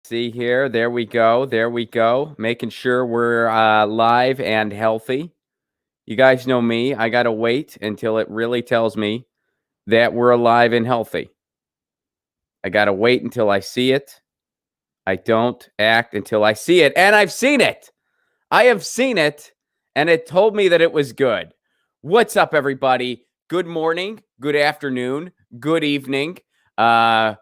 See here. There we go. There we go. Making sure we're live and healthy. You guys know me. I got to wait until it really tells me that we're alive and healthy. I got to wait until I see it. I don't act until I see it. And I've seen it. I have seen it. And it told me that it was good. What's up, everybody? Good morning. Good afternoon. Good evening. I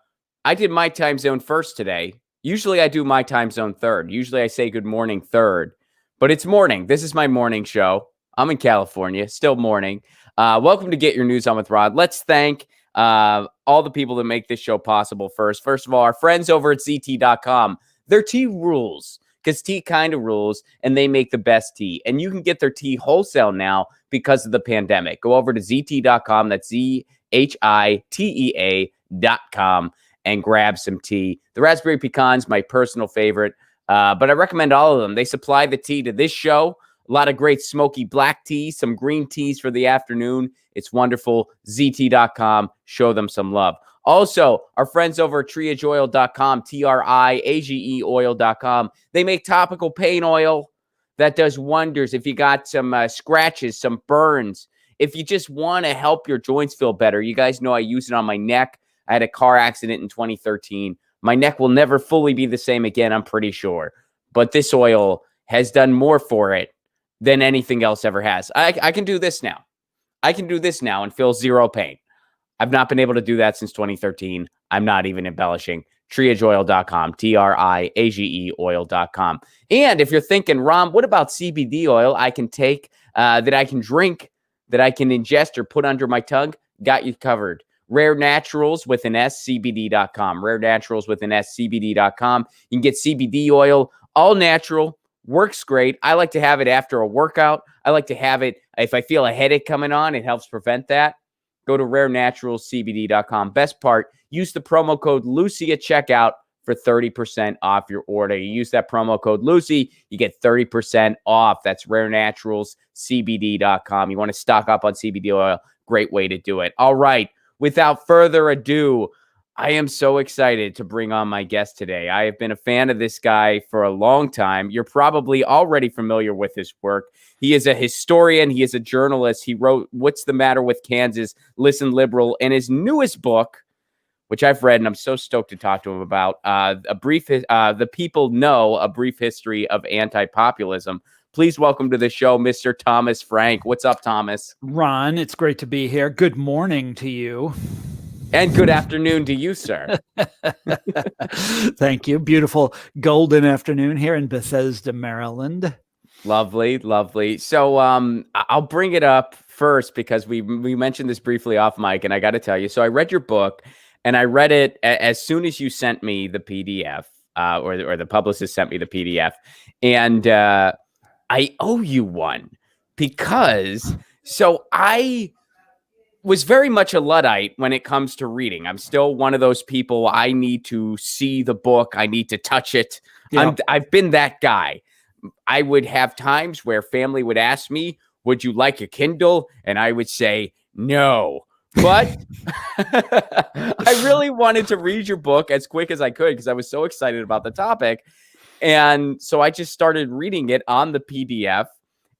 did my time zone first today. Usually I do my time zone third. Usually I say good morning third, but it's morning. This is my morning show. I'm in California, still morning. Welcome to Get Your News On with Ron. Let's thank all the people that make this show possible first. First of all, our friends over at ZT.com. Their tea rules, because tea kind of rules, and they make the best tea. And you can get their tea wholesale now because of the pandemic. Go over to ZT.com. That's ZHITEA.com. and grab some tea. The raspberry pecan's my personal favorite, but I recommend all of them. They supply the tea to this show. A lot of great smoky black tea, some green teas for the afternoon. It's wonderful. ZT.com. Show them some love. Also, our friends over at triageoil.com, TRIAGE oil.com. They make topical pain oil that does wonders. If you got some scratches, some burns, if you just want to help your joints feel better. You guys know I use it on my neck. I had a car accident in 2013. My neck will never fully be the same again, I'm pretty sure. But this oil has done more for it than anything else ever has. I can do this now. I can do this now and feel zero pain. I've not been able to do that since 2013. I'm not even embellishing. Triageoil.com, TRIAGE oil.com. And if you're thinking, Rom, what about CBD oil I can take, that I can drink, that I can ingest or put under my tongue? Got you covered. Rare Naturals with an S, CBD.com. Rare Naturals with an S, CBD.com. You can get CBD oil, all natural, works great. I like to have it after a workout. I like to have it if I feel a headache coming on. It helps prevent that. Go to RareNaturalsCBD.com. Best part, use the promo code Lucy at checkout for 30% off your order. You use that promo code Lucy, you get 30% off. That's RareNaturalsCBD.com. You want to stock up on CBD oil, great way to do it. All right. Without further ado, I am so excited to bring on my guest today. I have been a fan of this guy for a long time. You're probably already familiar with his work. He is a historian. He is a journalist. He wrote What's the Matter with Kansas? Listen Liberal. And his newest book, which I've read, and I'm so stoked to talk to him about, The People Know, A Brief History of Anti-Populism. Please welcome to the show, Mr. Thomas Frank. What's up, Thomas? Ron, it's great to be here. Good morning to you. And good afternoon to you, sir. Thank you. Beautiful golden afternoon here in Bethesda, Maryland. Lovely, lovely. So I'll bring it up first because we mentioned this briefly off mic, and I got to tell you. So I read your book, and I read it as soon as you sent me the PDF, or the publicist sent me the PDF, and I owe you one because I was very much a Luddite when it comes to reading. I'm still one of those people. I need to see the book. I need to touch it. Yeah. I've been that guy. I would have times where family would ask me, would you like a Kindle? And I would say, no. But I really wanted to read your book as quick as I could because I was so excited about the topic. And so I just started reading it on the PDF,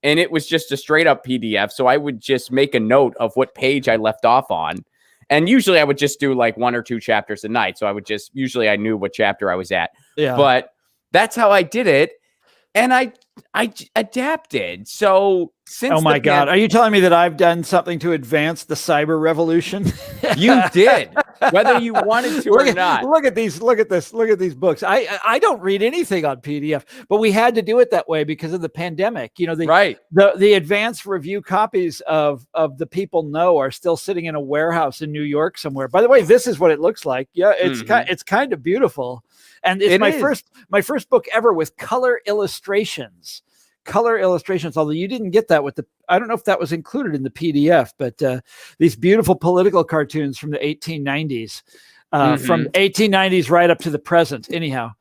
and it was just a straight up PDF. So I would just make a note of what page I left off on. And usually I would just do like 1 or 2 chapters a night. So usually I knew what chapter I was at. Yeah. But that's how I did it. And I adapted. So since oh my God, are you telling me that I've done something to advance the cyber revolution? You did, whether you wanted to or not. Look at these books. I don't read anything on PDF, but we had to do it that way because of the pandemic. You know, the advanced review copies of The People Know are still sitting in a warehouse in New York somewhere. By the way, this is what it looks like. Yeah, it's kind of beautiful. And it's my first book ever with color illustrations, although you didn't get that with I don't know if that was included in the PDF, but these beautiful political cartoons from the 1890s, from 1890s right up to the present. Anyhow,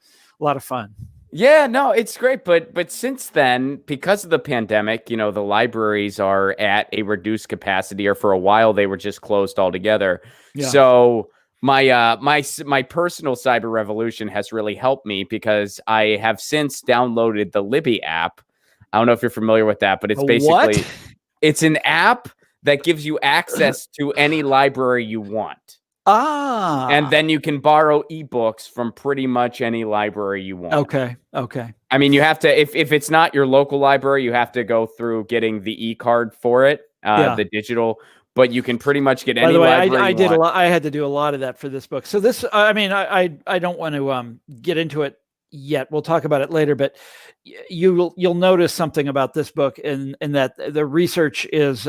a lot of fun. Yeah, no, it's great. But since then, because of the pandemic, you know, the libraries are at a reduced capacity, or for a while they were just closed altogether. Yeah. So my personal cyber revolution has really helped me because I have since downloaded the Libby app. I don't know if you're familiar with that, but it's basically it's an app that gives you access to any library you want. And then you can borrow ebooks from pretty much any library you want. Okay. I mean, you have to, if it's not your local library, you have to go through getting the e-card for it, the digital, but you can pretty much get any library I did a lot. I had to do a lot of that for this book. So this, I mean, I don't want to get into it yet. We'll talk about it later, but you'll notice something about this book in that the research is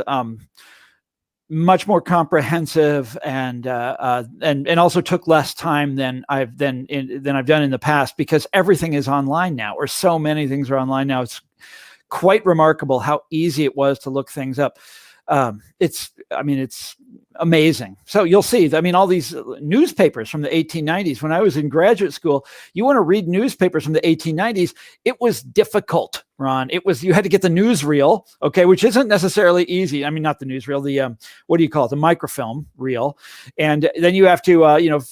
much more comprehensive and also took less time than I've done in the past, because everything is online now, or so many things are online now. It's quite remarkable how easy it was to look things up. It's amazing. So you'll see, I mean, all these newspapers from the 1890s, when I was in graduate school, you want to read newspapers from the 1890s, it was difficult, Ron. You had to get the newsreel, okay, which isn't necessarily easy. I mean, not the newsreel, the, what do you call it? The microfilm reel. And then you have to,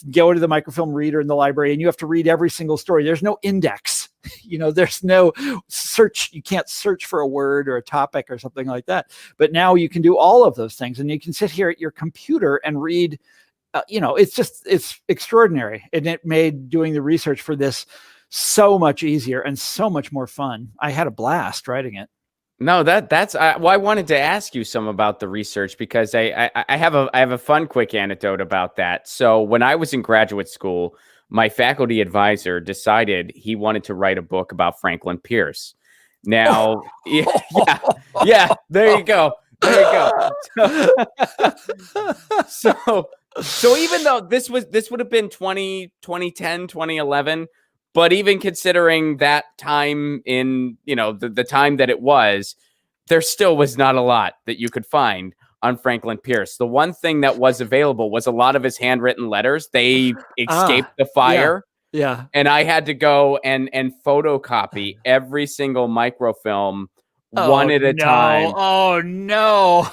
go to the microfilm reader in the library, and you have to read every single story. There's no index. There's no search. You can't search for a word or a topic or something like that. But now you can do all of those things, and you can sit here at your computer and read. It's extraordinary, and it made doing the research for this so much easier and so much more fun. I had a blast writing it. No, that's I wanted to ask you some about the research, because I have a fun quick anecdote about that. So when I was in graduate school, my faculty advisor decided he wanted to write a book about Franklin Pierce. Now, yeah, there you go. So even though this would have been 2010, 2011, but even considering that time in, the time that it was, there still was not a lot that you could find on Franklin Pierce. The one thing that was available was a lot of his handwritten letters. They escaped the fire. Yeah. And I had to go and photocopy every single microfilm one at a time. Oh, no.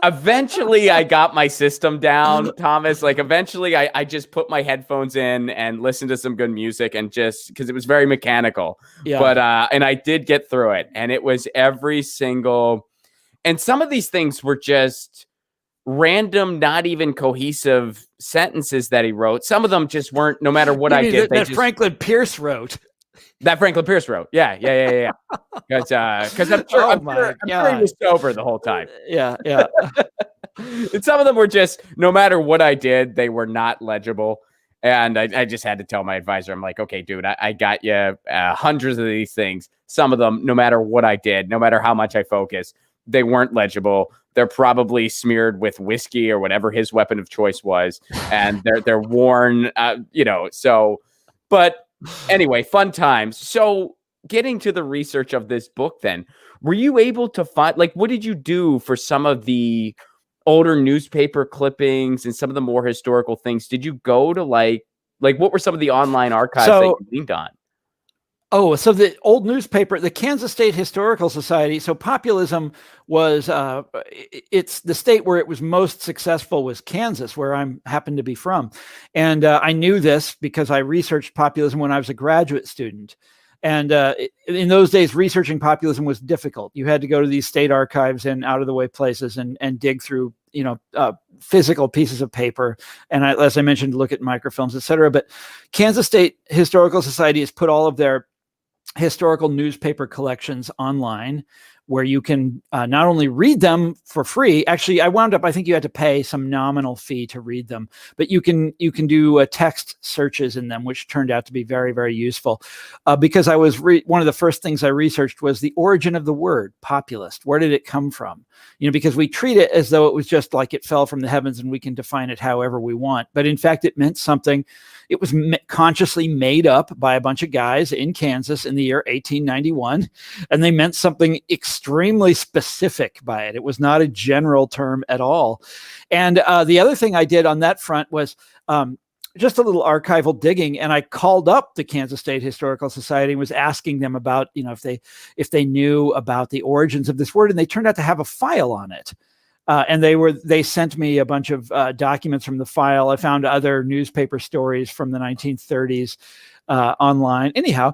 Eventually, I got my system down, Thomas. Like, eventually, I just put my headphones in and listened to some good music, and just because it was very mechanical. Yeah. But and I did get through it, and it was every single. And some of these things were just random, not even cohesive sentences that he wrote. Some of them just weren't. No matter what I did, Franklin Pierce wrote. That Franklin Pierce wrote. Yeah. Because I'm sure he was sober the whole time. Yeah. And some of them were just, no matter what I did, they were not legible. And I just had to tell my advisor, I'm like, okay, dude, I got you hundreds of these things. Some of them, no matter what I did, no matter how much I focused, they weren't legible. They're probably smeared with whiskey or whatever his weapon of choice was. And they're worn, but anyway, fun times. So getting to the research of this book then, were you able to find, what did you do for some of the older newspaper clippings and some of the more historical things? Did you go to what were some of the online archives that you leaned on? Oh, so the old newspaper, the Kansas State Historical Society. So populism was, it's the state where it was most successful was Kansas, where I happened to be from. And I knew this because I researched populism when I was a graduate student. And in those days, researching populism was difficult. You had to go to these state archives and out of the way places and dig through, physical pieces of paper. And as I mentioned, look at microfilms, et cetera. But Kansas State Historical Society has put all of their historical newspaper collections online, where you can not only read them for free. Actually, I think you had to pay some nominal fee to read them, but you can do text searches in them, which turned out to be very, very useful. Because I was one of the first things I researched was the origin of the word populist. Where did it come from? Because we treat it as though it was just like it fell from the heavens and we can define it however we want. But in fact, it meant something. It was consciously made up by a bunch of guys in Kansas in the year 1891, and they meant something extremely specific by it. It was not a general term at all. And the other thing I did on that front was just a little archival digging, and I called up the Kansas State Historical Society and was asking them about, if they knew about the origins of this word, and they turned out to have a file on it. And they sent me a bunch of documents from the file. I found other newspaper stories from the 1930s online. Anyhow,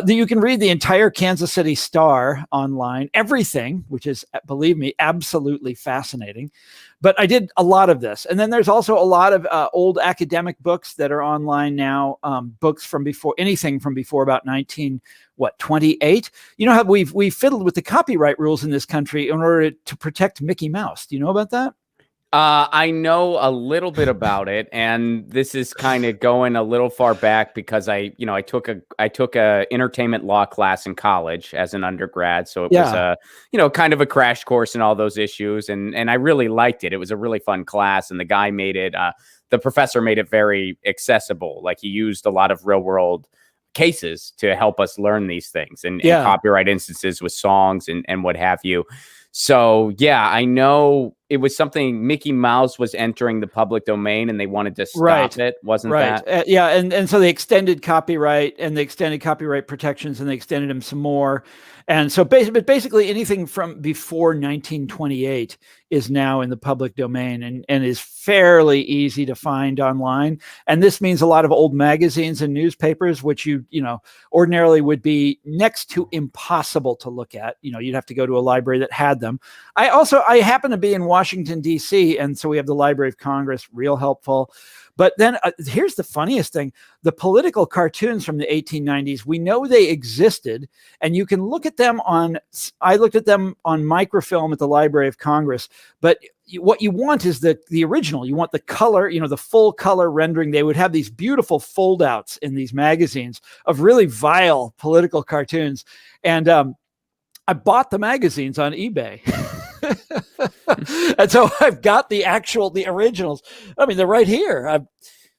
you can read the entire Kansas City Star online, everything, which is, believe me, absolutely fascinating. But I did a lot of this. And then there's also a lot of old academic books that are online now, books from before, anything from before about 28. You know how we fiddled with the copyright rules in this country in order to protect Mickey Mouse. Do you know about that? I know a little bit about it, and this is kind of going a little far back because I took a entertainment law class in college as an undergrad, so it was a kind of a crash course in all those issues, and I really liked it. It was a really fun class, and the professor made it very accessible. Like, he used a lot of real world cases to help us learn these things and copyright instances with songs and what have you. So, yeah, I know it was something. Mickey Mouse was entering the public domain and they wanted to stop it. Wasn't that? And so they extended copyright and they extended copyright protections and they extended them some more. And so basically anything from before 1928 is now in the public domain and is fairly easy to find online. And this means a lot of old magazines and newspapers, which you ordinarily would be next to impossible to look at. You'd have to go to a library that had them. I happen to be in Washington, D.C., and so we have the Library of Congress, real helpful. But then here's the funniest thing. The political cartoons from the 1890s, we know they existed, and you can look at them I looked at them on microfilm at the Library of Congress, but what you want is the original. You want the color, the full color rendering. They would have these beautiful foldouts in these magazines of really vile political cartoons. And I bought the magazines on eBay. And so I've got the originals. I mean, they're right here. I'm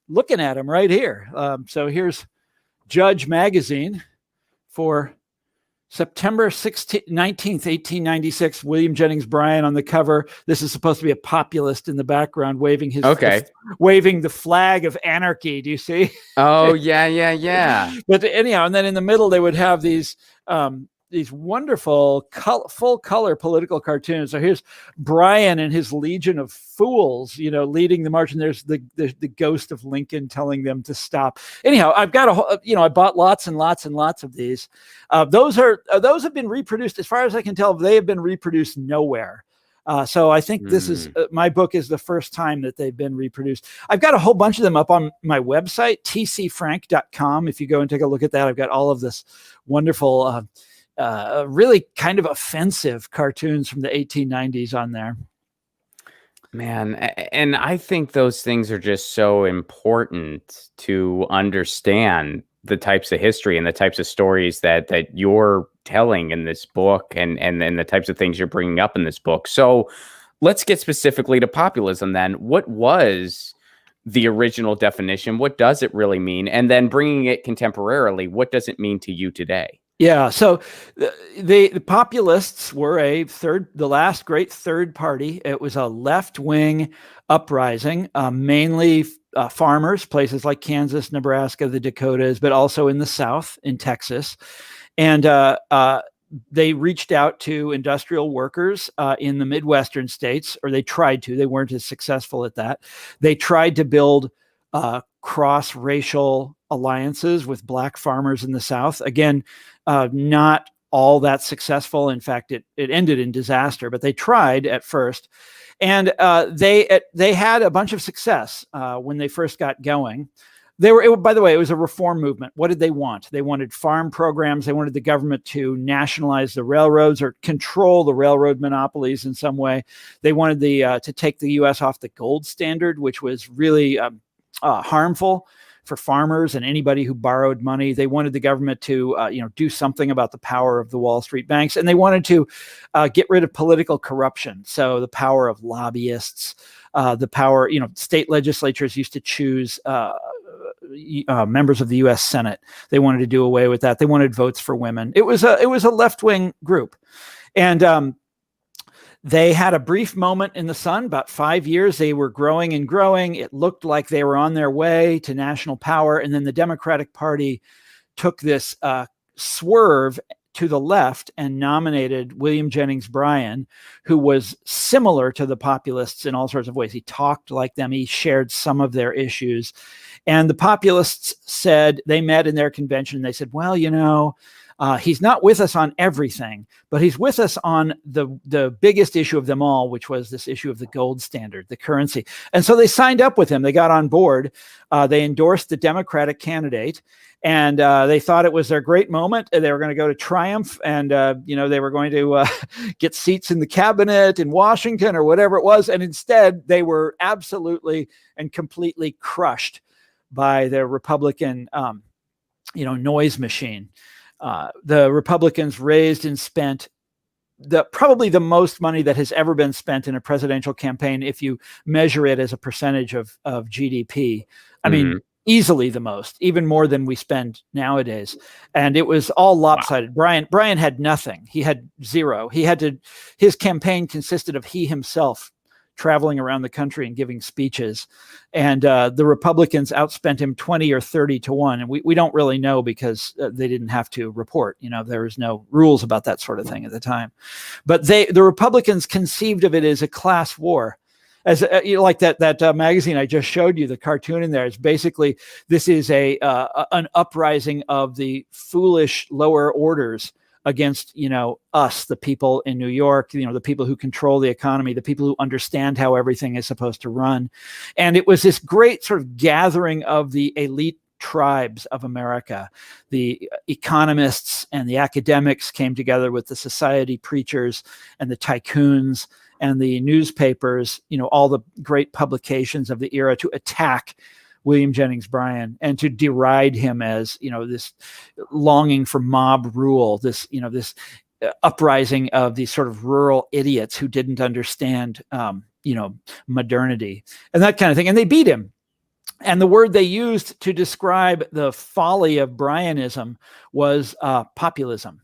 looking at them right here. So here's Judge Magazine for September 19th, 1896. William Jennings Bryan on the cover. This is supposed to be a populist in the background waving waving the flag of anarchy. Do you see? Oh, yeah. But anyhow, and then in the middle, they would have these wonderful full color political cartoons. So here's Bryan and his legion of fools, leading the march, and there's the ghost of Lincoln telling them to stop. Anyhow, I've got I bought lots and lots and lots of these. Those have been reproduced, as far as I can tell. They have been reproduced nowhere. So I think this is my book is the first time that they've been reproduced. I've got a whole bunch of them up on my website, tcfrank.com. If you go and take a look at that, I've got all of this wonderful really kind of offensive cartoons from the 1890s on there. Man, and I think those things are just so important to understand the types of history and the types of stories that you're telling in this book and the types of things you're bringing up in this book. So let's get specifically to populism then. What was the original definition? What does it really mean? And then bringing it contemporarily, what does it mean to you today? Yeah, so the Populists were the last great third party. It was a left-wing uprising, mainly farmers, places like Kansas, Nebraska, the Dakotas, but also in the South, in Texas. And they reached out to industrial workers in the Midwestern states, or they tried to. They weren't as successful at that. They tried to build cross-racial alliances with black farmers in the South. Again, not all that successful. In fact, it ended in disaster, but they tried at first. And they had a bunch of success when they first got going. By the way, it was a reform movement. What did they want? They wanted farm programs. They wanted the government to nationalize the railroads or control the railroad monopolies in some way. They wanted to take the U.S. off the gold standard, which was really harmful for farmers and anybody who borrowed money. They wanted the government to, do something about the power of the Wall Street banks, and they wanted to get rid of political corruption. So the power of lobbyists, the power, state legislatures used to choose members of the U.S. Senate. They wanted to do away with that. They wanted votes for women. It was a left-wing group, and they had a brief moment in the sun, about 5 years. They were growing and growing. It looked like they were on their way to national power. And then the Democratic Party took this swerve to the left and nominated William Jennings Bryan, who was similar to the Populists in all sorts of ways. He talked like them. He shared some of their issues. And the Populists said, they met in their convention. They said, well, he's not with us on everything, but he's with us on the biggest issue of them all, which was this issue of the gold standard, the currency. And so they signed up with him. They got on board. They endorsed the Democratic candidate, and they thought it was their great moment. They were going to go to triumph, and they were going to get seats in the cabinet in Washington or whatever it was. And instead, they were absolutely and completely crushed by the Republican, noise machine. The Republicans raised and spent probably the most money that has ever been spent in a presidential campaign, if you measure it as a percentage of GDP. I mean, easily the most, even more than we spend nowadays. And it was all lopsided. Wow. Bryan had nothing. He had zero. His campaign consisted of he himself traveling around the country and giving speeches. And the Republicans outspent him 20 or 30 to 1. And we don't really know because they didn't have to report. There was no rules about that sort of thing at the time. But the Republicans conceived of it as a class war. As like that magazine I just showed you, the cartoon in there is basically, this is an uprising of the foolish lower orders against, us, the people in New York, the people who control the economy, the people who understand how everything is supposed to run. And it was this great sort of gathering of the elite tribes of America. The economists and the academics came together with the society preachers and the tycoons and the newspapers, all the great publications of the era, to attack William Jennings Bryan and to deride him as, this longing for mob rule, this uprising of these sort of rural idiots who didn't understand, modernity and that kind of thing. And they beat him. And the word they used to describe the folly of Bryanism was populism.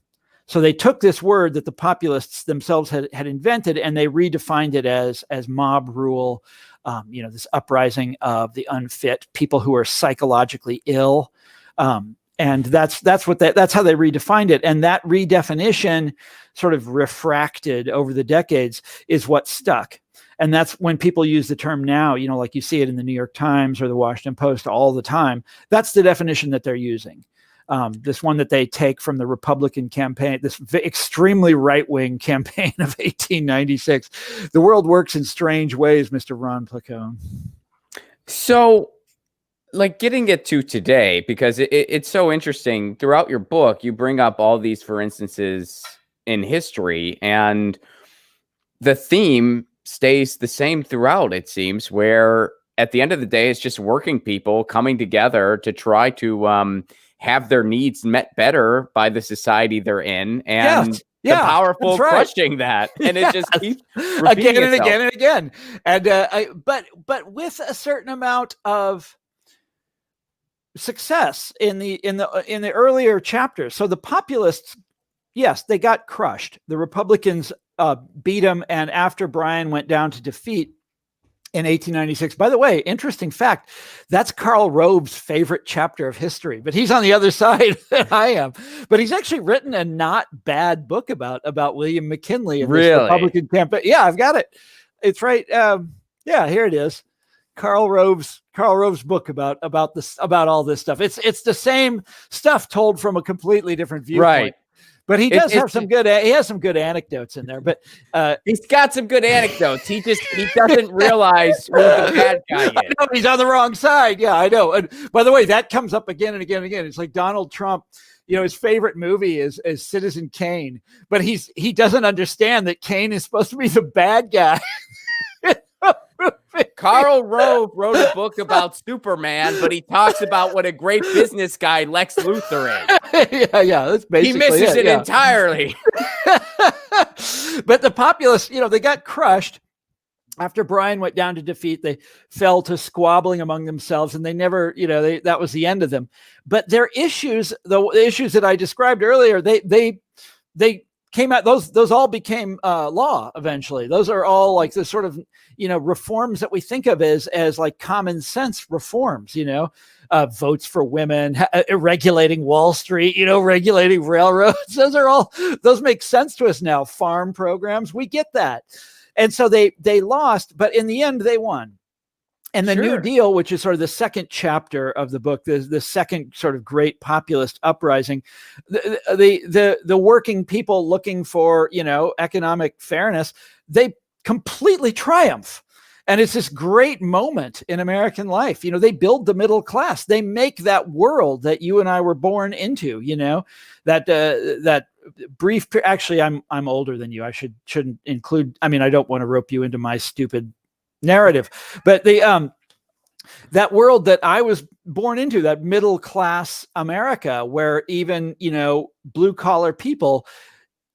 So they took this word that the populists themselves had invented, and they redefined it as mob rule, this uprising of the unfit, people who are psychologically ill. And that's how they redefined it. And that redefinition sort of refracted over the decades is what stuck. And that's when people use the term now, like you see it in the New York Times or the Washington Post all the time. That's the definition that they're using. This one that they take from the Republican campaign, this extremely right-wing campaign of 1896. The world works in strange ways, Mr. Ron Placone. So, getting it to today, because it's so interesting. Throughout your book, you bring up all these, for instances, in history, and the theme stays the same throughout, it seems, where at the end of the day, it's just working people coming together to try to have their needs met better by the society they're in, and the powerful crushing that. And it just keeps again and itself. Again and again. And but with a certain amount of success in the earlier chapters. So the Populists, yes, they got crushed. The Republicans beat them, and after Bryan went down to defeat in 1896. By the way, interesting fact, that's Karl Rove's favorite chapter of history, but he's on the other side than I am. But he's actually written a not bad book about William McKinley and this Republican campaign. Yeah, I've got it. It's right. Here it is. Karl Rove's book about all this stuff. It's the same stuff told from a completely different viewpoint. Right. But he does have some good. He has some good anecdotes in there. But he's got some good anecdotes. He doesn't realize who the bad guy is. I know, he's on the wrong side. Yeah, I know. And by the way, that comes up again and again and again. It's like Donald Trump. His favorite movie is Citizen Kane, but he doesn't understand that Kane is supposed to be the bad guy. Karl Rove wrote a book about Superman, but he talks about what a great business guy Lex Luthor is. Yeah, that's basically he misses it entirely. But the Populists, they got crushed. After Bryan went down to defeat, they fell to squabbling among themselves, and they never, that was the end of them. But their issues, the issues that I described earlier, they came out. Those all became law eventually. Those are all like the sort of, reforms that we think of as like common sense reforms, votes for women, regulating Wall Street, regulating railroads. Those make sense to us now. Farm programs, we get that. And so they lost, but in the end they won. And the New Deal, which is sort of the second chapter of the book, the second sort of great populist uprising, the working people looking for, economic fairness, they completely triumph. And it's this great moment in American life. They build the middle class. They make that world that you and I were born into, that brief, actually, I'm older than you. I shouldn't include, I don't want to rope you into my stupid narrative, but that world that I was born into, that middle class America, where even blue collar people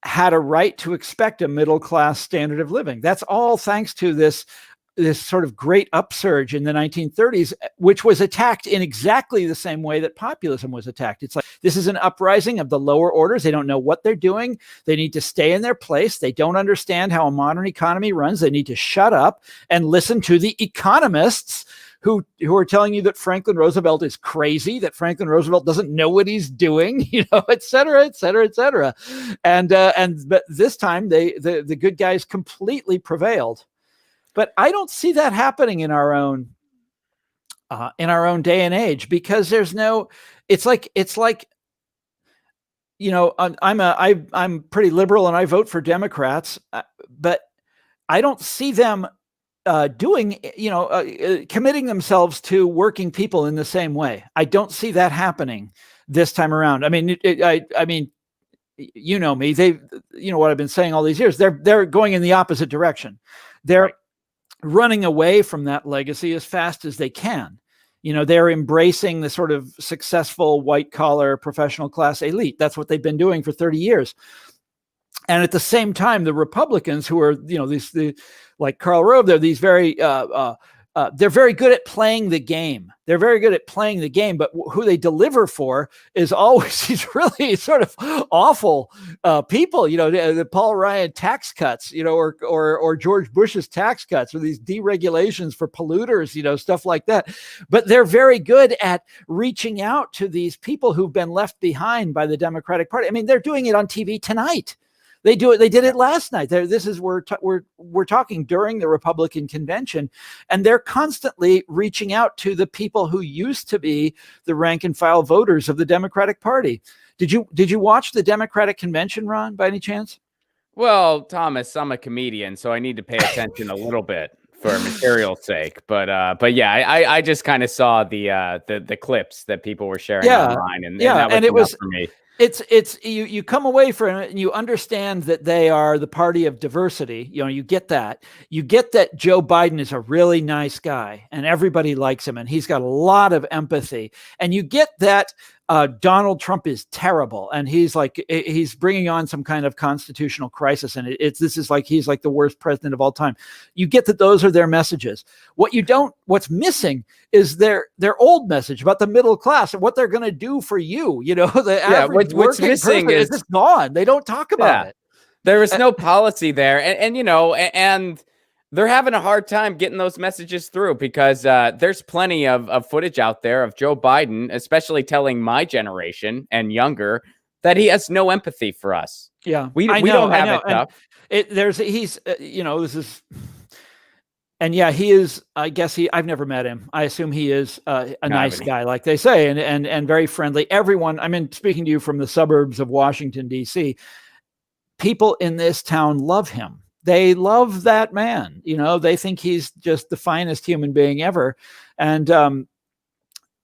had a right to expect a middle class standard of living. That's all thanks to this sort of great upsurge in the 1930s, which was attacked in exactly the same way that populism was attacked. It's like, this is an uprising of the lower orders. They don't know what they're doing. They need to stay in their place. They don't understand how a modern economy runs. They need to shut up and listen to the economists who are telling you that Franklin Roosevelt is crazy, that Franklin Roosevelt doesn't know what he's doing, et cetera, et cetera, et cetera. But this time the good guys completely prevailed. But I don't see that happening in our own day and age, because there's no. It's like I'm pretty liberal and I vote for Democrats, but I don't see them committing themselves to working people in the same way. I don't see that happening this time around. I mean, me. They, what I've been saying all these years. They're going in the opposite direction. They're running away from that legacy as fast as they can. They're embracing the sort of successful white collar professional class elite. That's what they've been doing for 30 years. And at the same time, the Republicans, who are, like Karl Rove, they're these very, they're very good at playing the game. They're very good at playing the game, but who they deliver for is always these really sort of awful people. The Paul Ryan tax cuts, or George Bush's tax cuts, or these deregulations for polluters, stuff like that. But they're very good at reaching out to these people who've been left behind by the Democratic Party. I mean, they're doing it on TV tonight. They do it. They did it last night. We're talking during the Republican convention, and they're constantly reaching out to the people who used to be the rank and file voters of the Democratic Party. Did you watch the Democratic convention, Ron, by any chance? Well, Thomas, I'm a comedian, so I need to pay attention a little bit for material's sake. But yeah, I just kind of saw the clips that people were sharing online, and that was enough for me. It's you come away from it and you understand that they are the party of diversity. You get that. You get that Joe Biden is a really nice guy and everybody likes him and he's got a lot of empathy. And you get that Donald Trump is terrible and he's bringing on some kind of constitutional crisis, and he's like the worst president of all time. You get that those are their messages. What's missing is their old message about the middle class and what they're going to do for you. The average what's missing is just gone. They don't talk about it. There is no policy there, and they're having a hard time getting those messages through because there's plenty of footage out there of Joe Biden, especially telling my generation and younger, that he has no empathy for us. Yeah, we don't have it tough. He is. I guess I've never met him. I assume he is a nice guy, like they say, and very friendly. Everyone. Speaking to you from the suburbs of Washington, D.C., people in this town love him. They love that man. They think he's just the finest human being ever. And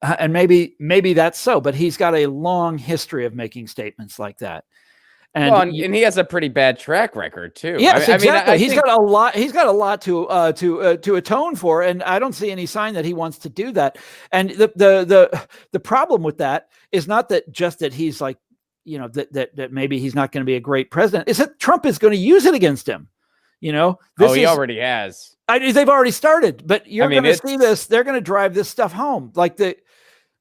maybe that's so, but he's got a long history of making statements like that. And he has a pretty bad track record too. Yes, exactly. He's got a lot to atone for, and I don't see any sign that he wants to do that. And the problem with that is not that he's like, that maybe he's not going to be a great president. Is that Trump is going to use it against him. He already has. They've already started, but you're going to see this. They're going to drive this stuff home. Like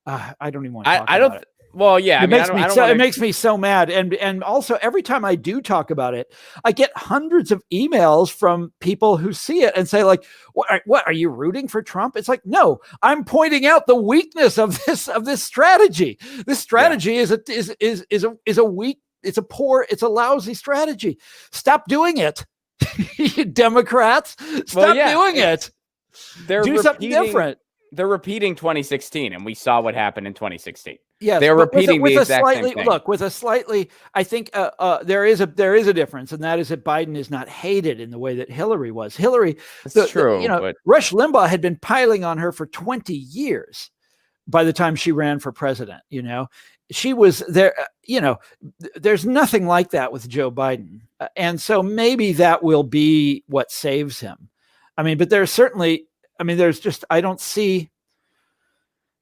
I don't even want to talk about it. Well, yeah, It makes me so mad. And also every time I do talk about it, I get hundreds of emails from people who see it and say like, what are you rooting for Trump? It's like, no, I'm pointing out the weakness of this strategy. This strategy is a weak, it's a lousy strategy. Stop doing it. You Democrats, stop doing it. Do something different. They're repeating 2016, and we saw what happened in 2016. Yes, they're repeating the exact same thing. Look, with a slightly, I think there is a difference, and that is that Biden is not hated in the way that Hillary was. Hillary, that's true. But Rush Limbaugh had been piling on her for 20 years by the time she ran for president. She was there. There's nothing like that with Joe Biden, and so maybe that will be what saves him. I mean, but there's certainly. I mean, I don't see.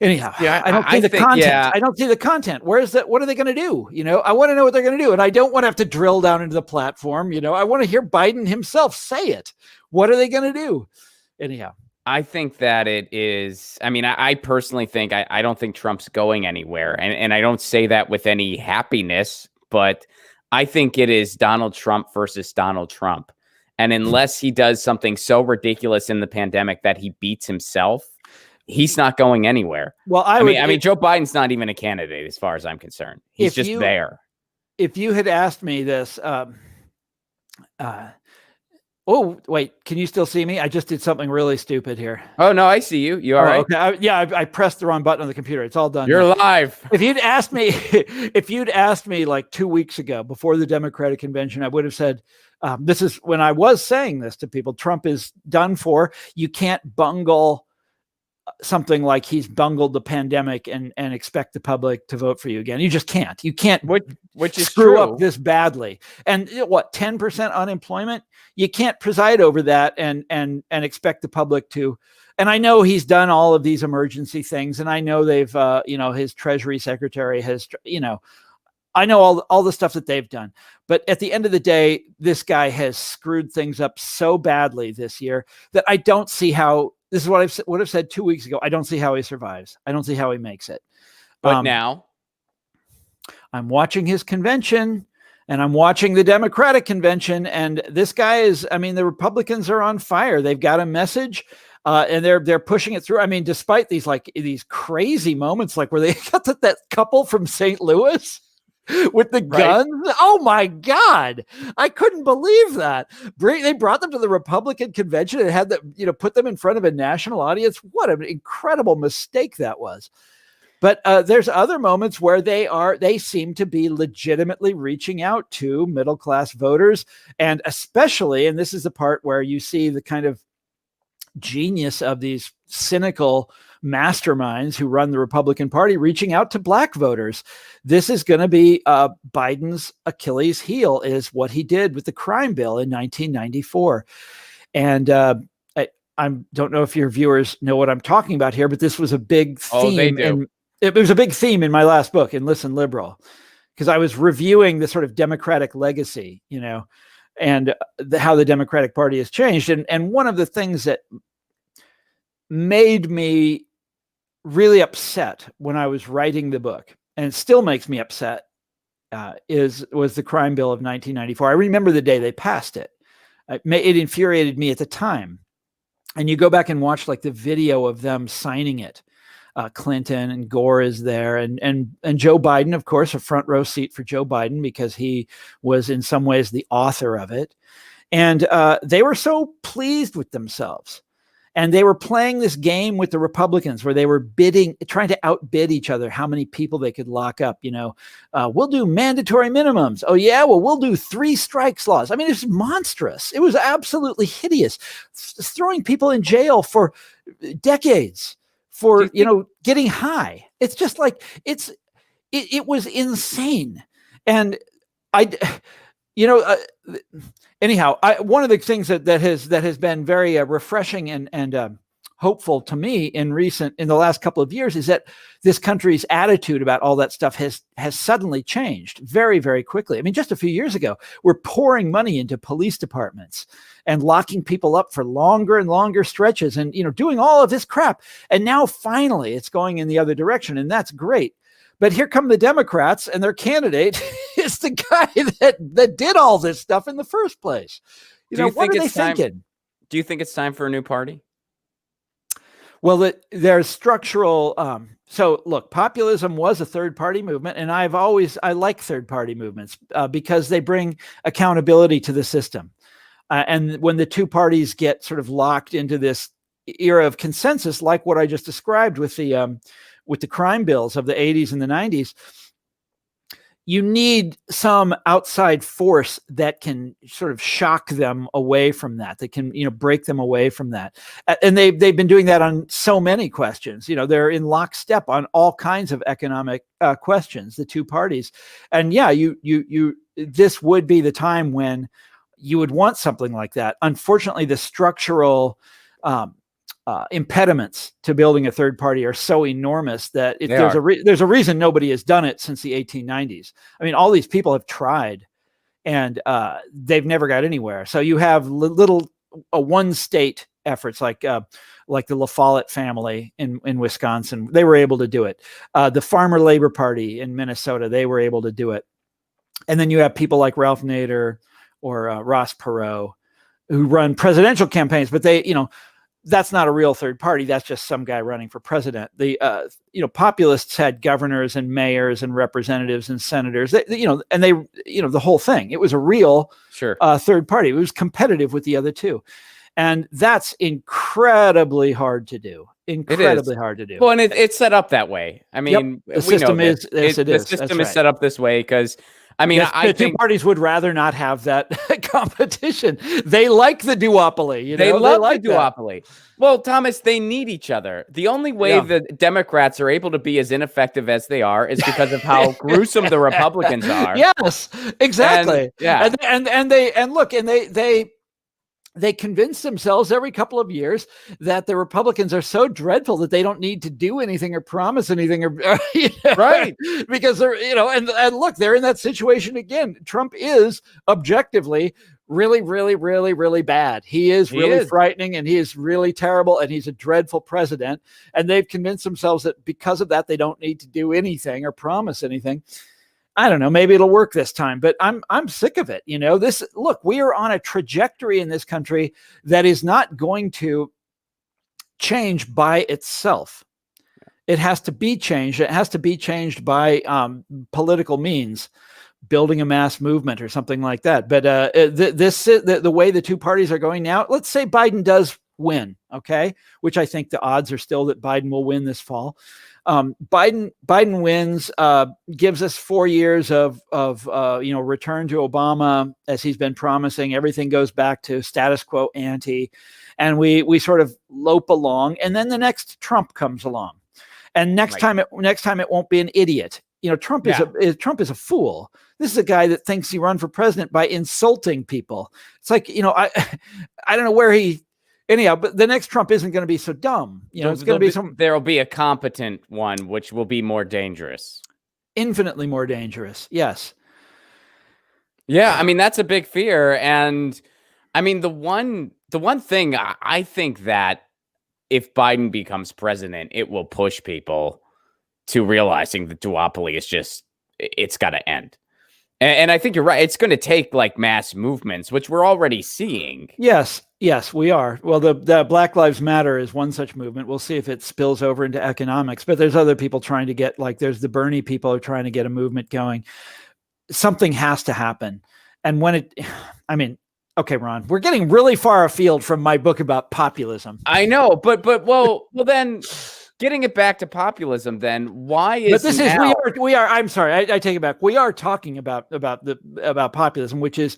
Anyhow, I don't see the content. Yeah. I don't see the content. Where's that? What are they going to do? I want to know what they're going to do. And I don't want to have to drill down into the platform. I want to hear Biden himself say it. What are they going to do? Anyhow, I think that it is. I mean, I personally think I don't think Trump's going anywhere. And I don't say that with any happiness, but I think it is Donald Trump versus Donald Trump. And unless he does something so ridiculous in the pandemic that he beats himself, he's not going anywhere. Well, I mean, Joe Biden's not even a candidate as far as I'm concerned. He's just there. If you had asked me this, oh, wait, can you still see me? I just did something really stupid here. Oh, no, I see you. You all right? Okay. I pressed the wrong button on the computer. It's all done. You're live. If you'd asked me like 2 weeks ago before the Democratic convention, I would have said, this is when I was saying this to people, Trump is done for. You can't bungle something like he's bungled the pandemic and expect the public to vote for you again. You just can't. You can't which is screw true. up this badly. And 10% unemployment? You can't preside over that and expect the public to. And I know he's done all of these emergency things, and I know they've his Treasury Secretary has I know all the stuff that they've done. But at the end of the day, this guy has screwed things up so badly this year that I don't see how. This is what I would have said 2 weeks ago. I don't see how he survives. I don't see how he makes it. But now I'm watching his convention and I'm watching the Democratic convention. And this guy the Republicans are on fire. They've got a message and they're pushing it through. I mean, despite these crazy moments, like where they got that couple from St. Louis with the guns. Right. Oh my God. I couldn't believe that. They brought them to the Republican convention and had put them in front of a national audience. What an incredible mistake that was. But there's other moments where they seem to be legitimately reaching out to middle-class voters. And especially, and this is the part where you see the kind of genius of these cynical masterminds who run the Republican Party reaching out to black voters. This is going to be Biden's Achilles heel, is what he did with the crime bill in 1994. And I don't know if your viewers know what I'm talking about here, but this was a big theme. Oh, they do. It was a big theme in my last book, in Listen Liberal, because I was reviewing the sort of Democratic legacy, and how the Democratic Party has changed. And one of the things that made me really upset when I was writing the book, and it still makes me upset, was the crime bill of 1994. I remember the day they passed it. It infuriated me at the time. And you go back and watch like the video of them signing it. Clinton and Gore is there, and Joe Biden, of course, a front row seat for Joe Biden because he was in some ways the author of it. And they were so pleased with themselves. And they were playing this game with the Republicans where they were trying to outbid each other, how many people they could lock up. We'll do mandatory minimums. Oh, yeah, well, we'll do 3 strikes laws. I mean, it's monstrous. It was absolutely hideous. Throwing people in jail for decades for, getting high. It's just like, it was insane. And anyhow, one of the things that has been very refreshing and hopeful to me in the last couple of years is that this country's attitude about all that stuff has suddenly changed very, very quickly. I mean, just a few years ago, we're pouring money into police departments and locking people up for longer and longer stretches and, doing all of this crap. And now finally it's going in the other direction, and that's great. But here come the Democrats, and their candidate is the guy that did all this stuff in the first place. What are they thinking? Do you think it's time for a new party? Well, there's structural. So look, populism was a third party movement, and I like third party movements because they bring accountability to the system. And when the two parties get sort of locked into this era of consensus, like what I just described with the crime bills of the 80s and the 90s, you need some outside force that can sort of shock them away from that can, break them away from that. And they've been doing that on so many questions. They're in lockstep on all kinds of economic questions, the two parties. And yeah, this would be the time when you would want something like that. Unfortunately, the structural impediments to building a third party are so enormous that there's a reason nobody has done it since the 1890s. I mean, all these people have tried, and they've never got anywhere. So you have little one state efforts like the La Follette family in Wisconsin. They were able to do it. The Farmer Labor Party in Minnesota, they were able to do it. And then you have people like Ralph Nader or Ross Perot who run presidential campaigns, but they, that's not a real third party. That's just some guy running for president. The populists had governors and mayors and representatives and senators. The whole thing. It was a real third party. It was competitive with the other two, and that's incredibly hard to do. Incredibly hard to do. Well, and it's set up that way. I mean, the system is. The system is set up this way because. I mean, I think two parties would rather not have that competition. They like the duopoly. They love the duopoly. Well, Thomas, they need each other. The only way the Democrats are able to be as ineffective as they are is because of how gruesome the Republicans are. Yes, exactly. And they convince themselves every couple of years that the Republicans are so dreadful that they don't need to do anything or promise anything right. Because they're, and look, they're in that situation again. Trump is objectively really, really, really, really bad. He is really frightening, and he is really terrible, and he's a dreadful president. And they've convinced themselves that because of that, they don't need to do anything or promise anything. I don't know, maybe it'll work this time, but I'm sick of it. Look, we are on a trajectory in this country that is not going to change by itself. It has to be changed. It has to be changed by political means, building a mass movement or something like that. But the way the two parties are going now, let's say Biden does win, okay, which I think the odds are still that Biden will win this fall. Biden wins, gives us 4 years of return to Obama, as he's been promising. Everything goes back to status quo ante, and we sort of lope along. And then the next Trump comes along, and next time it won't be an idiot. Trump is a fool. This is a guy that thinks he run for president by insulting people. It's like, I don't know where he. Anyhow, but the next Trump isn't going to be so dumb. It's going to be there'll be a competent one, which will be more dangerous. Infinitely more dangerous. Yes. Yeah. I mean, that's a big fear. And I mean, the one thing I think that if Biden becomes president, it will push people to realizing the duopoly is it's got to end. And I think you're right. It's going to take like mass movements, which we're already seeing. Yes, we are. Well, the Black Lives Matter is one such movement. We'll see if it spills over into economics. But there's other people trying to get, there's the Bernie people are trying to get a movement going. Something has to happen. And okay, Ron, we're getting really far afield from my book about populism. I know, but then. Getting it back to populism, then why is? But this now- is we are. I'm sorry, I take it back. We are talking about populism, which is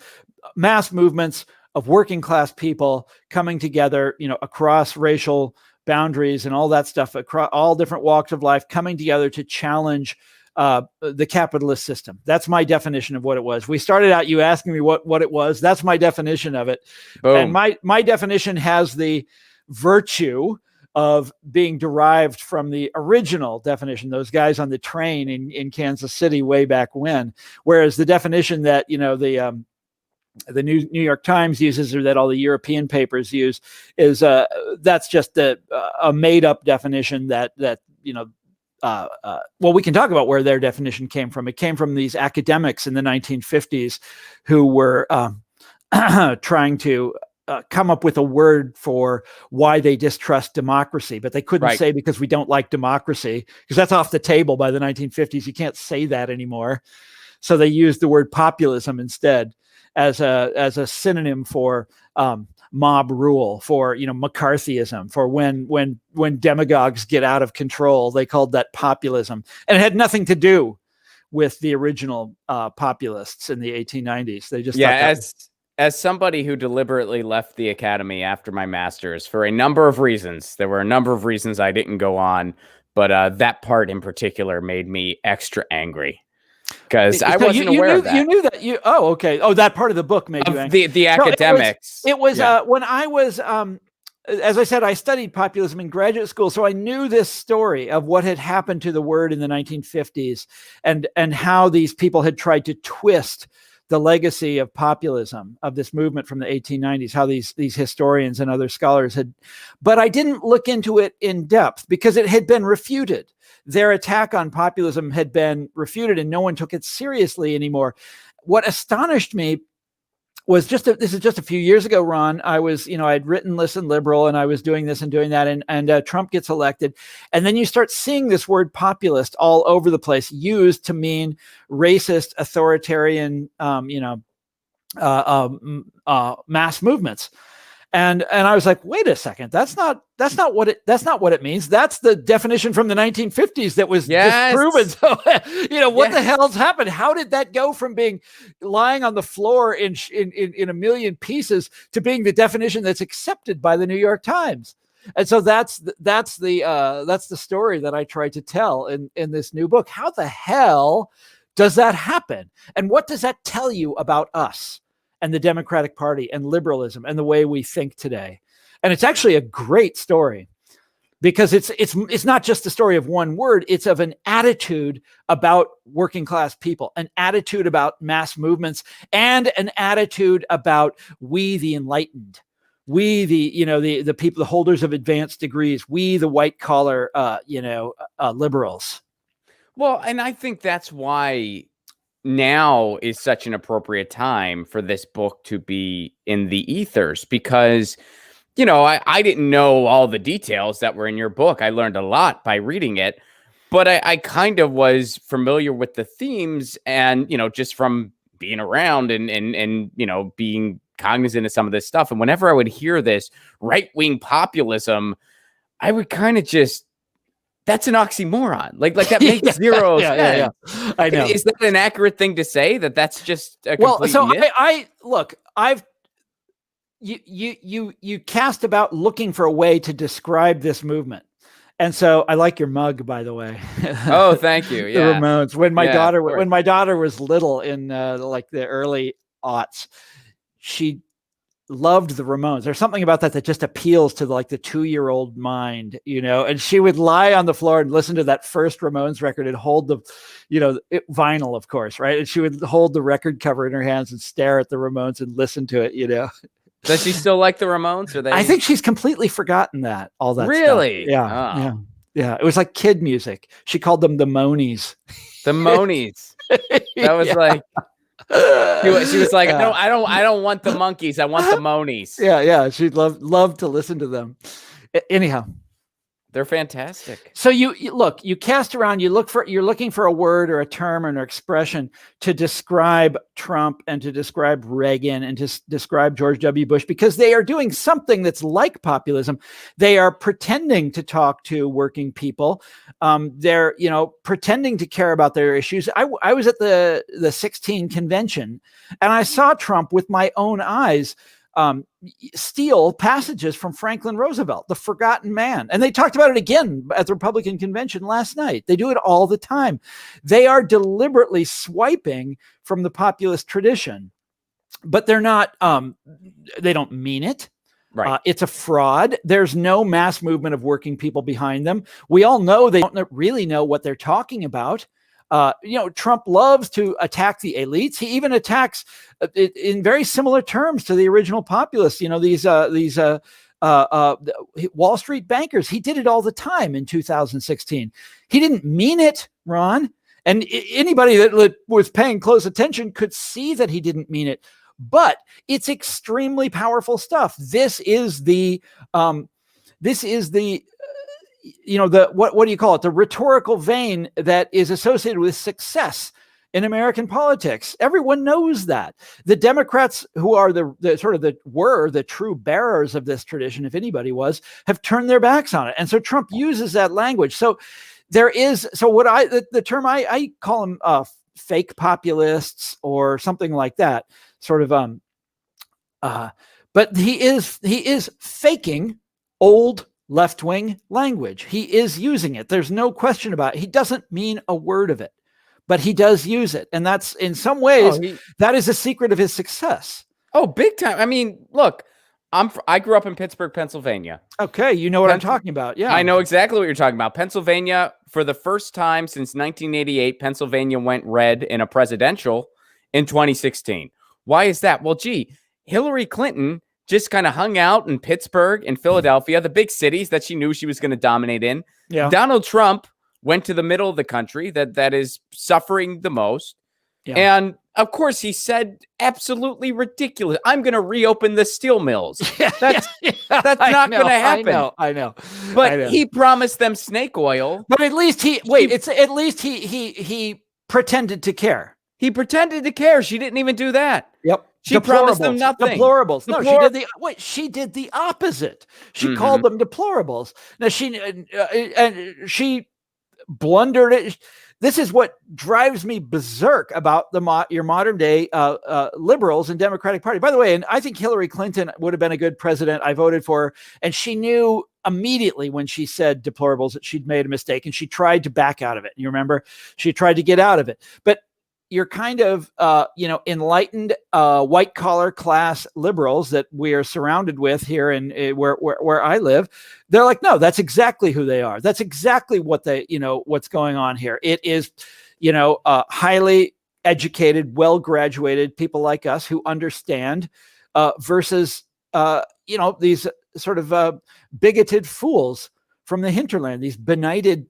mass movements of working class people coming together, across racial boundaries and all that stuff, across all different walks of life, coming together to challenge the capitalist system. That's my definition of what it was. We started out you asking me what it was. That's my definition of it. Boom. And my definition has the virtue of being derived from the original definition, those guys on the train in Kansas City way back when. Whereas the definition that, the New York Times uses, or that all the European papers use, is that's just a made up definition that well, we can talk about where their definition came from. It came from these academics in the 1950s who were trying to come up with a word for why they distrust democracy, but they couldn't say because we don't like democracy, because that's off the table by the 1950s. You can't say that anymore. So they used the word populism instead as a synonym for mob rule, for McCarthyism, for when demagogues get out of control. They called that populism, and it had nothing to do with the original populists in the 1890s. They just as somebody who deliberately left the academy after my master's for a number of reasons. There were a number of reasons I didn't go on, but that part in particular made me extra angry. Because I wasn't aware of that. You knew that. Okay. Oh, that part of the book made you angry. The academics. It was when I was, as I said, I studied populism in graduate school, so I knew this story of what had happened to the word in the 1950s, and how these people had tried to twist the legacy of populism, of this movement from the 1890s, how these historians and other scholars had, but I didn't look into it in depth because it had been refuted. Their attack on populism had been refuted and no one took it seriously anymore. What astonished me was this is just a few years ago, Ron. I was, I'd written Listen Liberal, and I was doing this and doing that, and Trump gets elected. And then you start seeing this word populist all over the place, used to mean racist, authoritarian, mass movements. And I was like, wait a second, that's not what it means. That's the definition from the 1950s that was disproven. So, what the hell's happened? How did that go from being lying on the floor in a million pieces to being the definition that's accepted by the New York Times? And so that's the story that I tried to tell in this new book. How the hell does that happen? And what does that tell you about us and the Democratic Party and liberalism and the way we think today? And it's actually a great story, because it's not just the story of one word. It's of an attitude about working class people, an attitude about mass movements, and an attitude about we, the enlightened, we, the people, the holders of advanced degrees, we, the white collar, liberals. Well, and I think that's why now is such an appropriate time for this book to be in the ethers, because, I didn't know all the details that were in your book. I learned a lot by reading it, but I kind of was familiar with the themes, and, just from being around and being cognizant of some of this stuff. And whenever I would hear this right-wing populism, I would kind of just, that's an oxymoron. Like that makes zero sense. Yeah. I know. Is that an accurate thing to say? That's just a complete myth? You cast about looking for a way to describe this movement. And so I like your mug, by the way. Oh, thank you. Yeah. The Ramones. When my daughter was little in the early aughts, she loved the Ramones. There's something about that just appeals to the 2-year-old mind, and she would lie on the floor and listen to that first Ramones record and hold the, vinyl, of course. Right. And she would hold the record cover in her hands and stare at the Ramones and listen to it, Does she still like the Ramones? Or I think she's completely forgotten all that really stuff. Yeah. It was like kid music. She called them the Monies. The Monies. That was she was like, no, I don't want the monkeys. I want the Monies. Yeah. She'd love to listen to them. Anyhow, they're fantastic. So you cast around, you're looking for a word or a term or an expression to describe Trump and to describe Reagan and to describe George W. Bush, because they are doing something that's like populism. They are pretending to talk to working people. They're, pretending to care about their issues. I was at the 16 convention, and I saw Trump with my own eyes steal passages from Franklin Roosevelt, the forgotten man. And they talked about it again at the Republican convention last night. They do it all the time. They are deliberately swiping from the populist tradition, but they're not, they don't mean it. Right. It's a fraud. There's no mass movement of working people behind them. We all know they don't really know what they're talking about. Trump loves to attack the elites. He even attacks in very similar terms to the original populists. These Wall Street bankers. He did it all the time in 2016. He didn't mean it, Ron. And anybody that was paying close attention could see that he didn't mean it. But it's extremely powerful stuff. This is the what do you call it? The rhetorical vein that is associated with success in American politics. Everyone knows that. The Democrats, who are the true bearers of this tradition, if anybody was, have turned their backs on it. And so Trump uses that language. So the term I call them fake populists or something like that. But he is faking old left-wing language. He is using it. There's no question about it. He doesn't mean a word of it, but he does use it. And that's, in some ways, that is a secret of his success. Oh, big time. I mean, look, I grew up in Pittsburgh, Pennsylvania. Okay, you know what I'm talking about. Yeah, I know exactly what you're talking about. Pennsylvania, for the first time since 1988, Pennsylvania went red in a presidential in 2016. Why is that? Well, Hillary Clinton just kind of hung out in Pittsburgh and Philadelphia, the big cities that she knew she was going to dominate in. Yeah. Donald Trump went to the middle of the country that is suffering the most. Yeah. And of course, he said absolutely ridiculous. I'm going to reopen the steel mills. That's not going to happen. I know. But he promised them snake oil. But at least he pretended to care. He pretended to care. She didn't even do that. Yep. She promised them nothing. Deplorables. No, she did the opposite. She called them deplorables. Now she blundered it. This is what drives me berserk about your modern day liberals and Democratic Party. By the way, and I think Hillary Clinton would have been a good president. I voted for her, and she knew immediately when she said deplorables that she'd made a mistake, and she tried to back out of it. You remember? She tried to get out of it. But you're kind of, enlightened white collar class liberals that we are surrounded with here in where I live. They're like, no, that's exactly who they are. That's exactly what what's going on here. It is, highly educated, well-graduated people like us who understand versus, these sort of bigoted fools from the hinterland, these benighted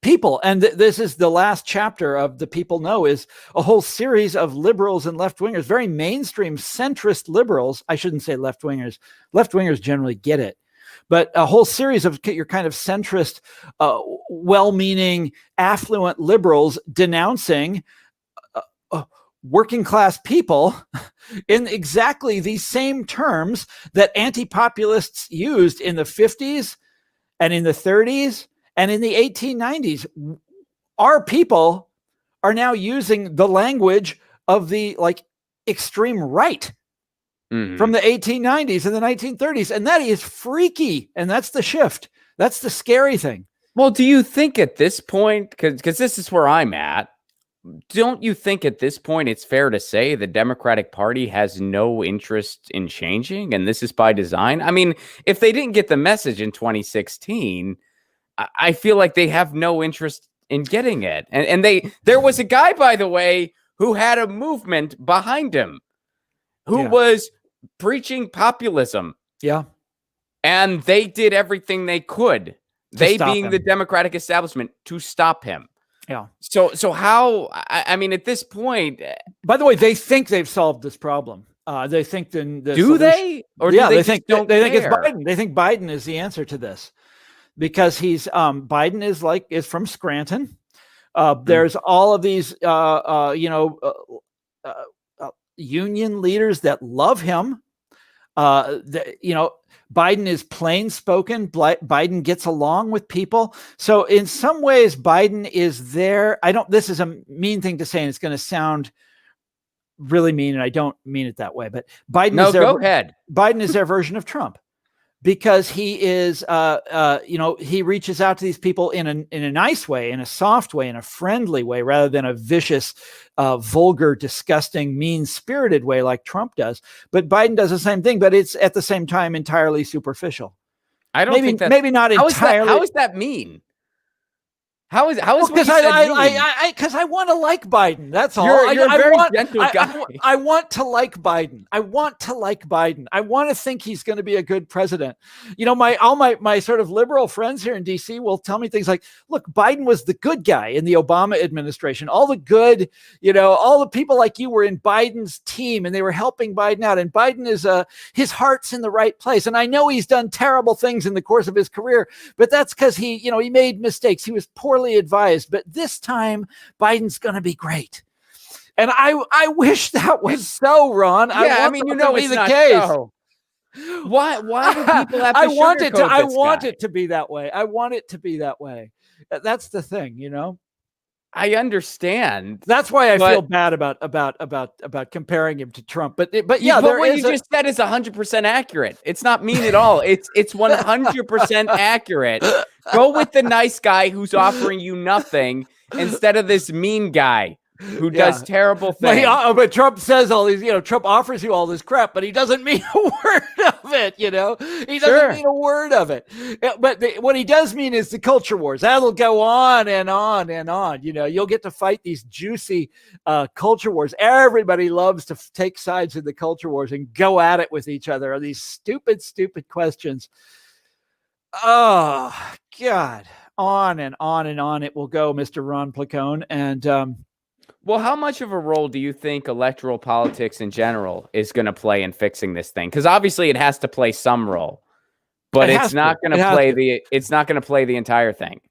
people. And this is the last chapter of The People Know, is a whole series of liberals and left-wingers, very mainstream centrist liberals. I shouldn't say left-wingers. Left-wingers generally get it. But a whole series of your kind of centrist, well-meaning, affluent liberals denouncing working class people in exactly these same terms that anti-populists used in the 50s and in the 30s and in the 1890s. Our people are now using the language of the extreme right from the 1890s and the 1930s. And that is freaky. And that's the shift. That's the scary thing. Well, do you think at this point, because this is where I'm at, don't you think at this point it's fair to say the Democratic Party has no interest in changing? And this is by design? I mean, if they didn't get the message in 2016, I feel like they have no interest in getting it. And there was a guy, by the way, who had a movement behind him who was preaching populism. Yeah. And they did everything they could, they being the Democratic establishment, to stop him. Yeah. So how, I mean, at this point, by the way, they think they've solved this problem. They think do they? Or do they think it's Biden. They think Biden is the answer to this. Because Biden is from Scranton. There's all of these, union leaders that love him. Biden is plain spoken. Biden gets along with people. So in some ways, Biden is there. This is a mean thing to say, and it's going to sound really mean, and I don't mean it that way, but Biden go ahead. Biden is their version of Trump. Because he is, he reaches out to these people in a nice way, in a soft way, in a friendly way, rather than a vicious, vulgar, disgusting, mean-spirited way like Trump does. But Biden does the same thing, but it's at the same time entirely superficial. I don't think that. Maybe not entirely. How is that mean? How is because I want to like Biden. That's all. You're a very gentle guy. I want to like Biden. I want to think he's going to be a good president. You know, all my sort of liberal friends here in DC will tell me things like, look, Biden was the good guy in the Obama administration. All the good, you know, all the people like you were in Biden's team and they were helping Biden out. And Biden is his heart's in the right place. And I know he's done terrible things in the course of his career, but that's because he made mistakes. He was poorly advised, but this time Biden's going to be great. And I wish that was so, Ron. Yeah, I mean, it's the case. So. Why do people have to I want it to be that way. I want it to be that way. That's the thing, you know. I understand. That's why I feel bad about comparing him to Trump. But what you just said is 100% accurate. It's not mean at all. It's 100% accurate. Go with the nice guy who's offering you nothing instead of this mean guy who does terrible things. But Trump says all these, Trump offers you all this crap, but he doesn't mean a word of it, He doesn't mean a word of it. But what he does mean is the culture wars. That'll go on and on and on. You'll get to fight these juicy culture wars. Everybody loves to take sides in the culture wars and go at it with each other on these stupid, stupid questions. Oh, God. On and on and on it will go, Mr. Ron Placone. And, well, how much of a role do you think electoral politics in general is going to play in fixing this thing? Because obviously it has to play some role, but it's not going to play the entire thing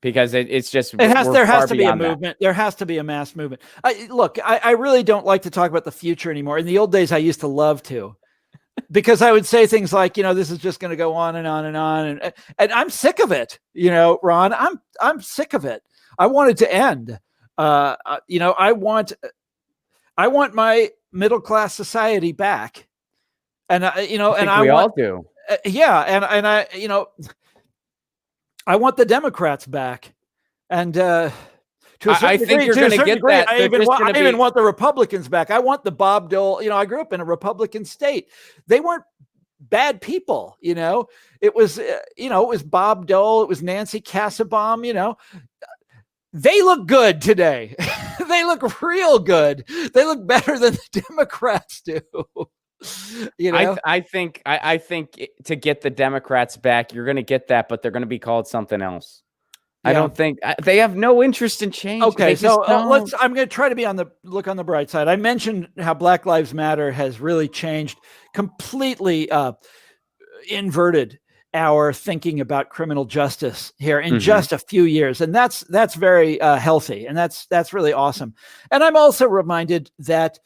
because it's just there has to be a movement. There has to be a mass movement. I really don't like to talk about the future anymore. In the old days, I used to love to. Because I would say things like, this is just going to go on and on and on, and I'm sick of it. Ron, I'm sick of it. I want it to end. I want my middle class society back, and we all do. I want the Democrats back, and I think you're going to get that. I even want the Republicans back. I want the Bob Dole. I grew up in a Republican state. They weren't bad people. It was Bob Dole. It was Nancy Kassebaum. They look good today. They look real good. They look better than the Democrats do. I think to get the Democrats back, you're going to get that, but they're going to be called something else. Yeah. I don't think they have no interest in change. Okay, so I'm going to try to be on the bright side. I mentioned how Black Lives Matter has really changed, completely inverted our thinking about criminal justice here in just a few years. And that's very healthy. And that's really awesome. And I'm also reminded that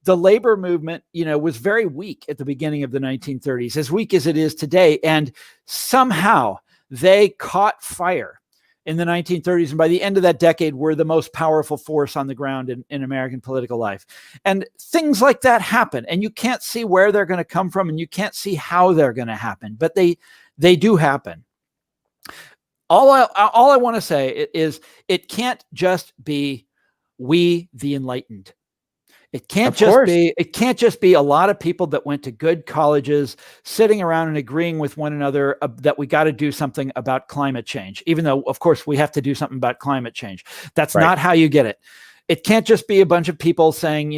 the labor movement, was very weak at the beginning of the 1930s, as weak as it is today. And somehow they caught fire in the 1930s. And by the end of that decade, were the most powerful force on the ground in American political life. And things like that happen. And you can't see where they're going to come from, and you can't see how they're going to happen. But they do happen. All I want to say is it can't just be we, the enlightened. It can't just be a lot of people that went to good colleges sitting around and agreeing with one another that we got to do something about climate change, even though, of course, we have to do something about climate change. That's not how you get it. It can't just be a bunch of people saying,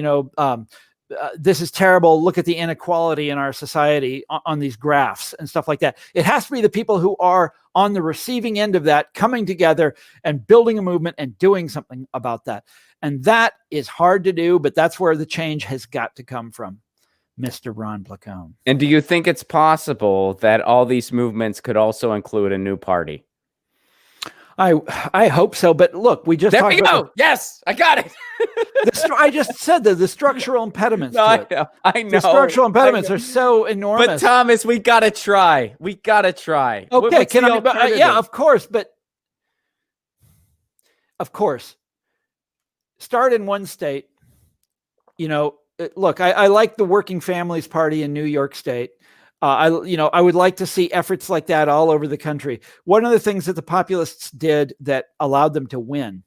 this is terrible. Look at the inequality in our society on these graphs and stuff like that. It has to be the people who are on the receiving end of that, coming together and building a movement and doing something about that. And that is hard to do, but that's where the change has got to come from, Mr. Ron Placone. And do you think it's possible that all these movements could also include a new party? I hope so, but look, we just there we go. Yes, I got it. I just said that the structural impediments. I know. The structural impediments are so enormous. But Thomas, we gotta try. Okay, of course, but of course, start in one state. Look, I like the Working Families Party in New York State. I would like to see efforts like that all over the country. One of the things that the populists did that allowed them to win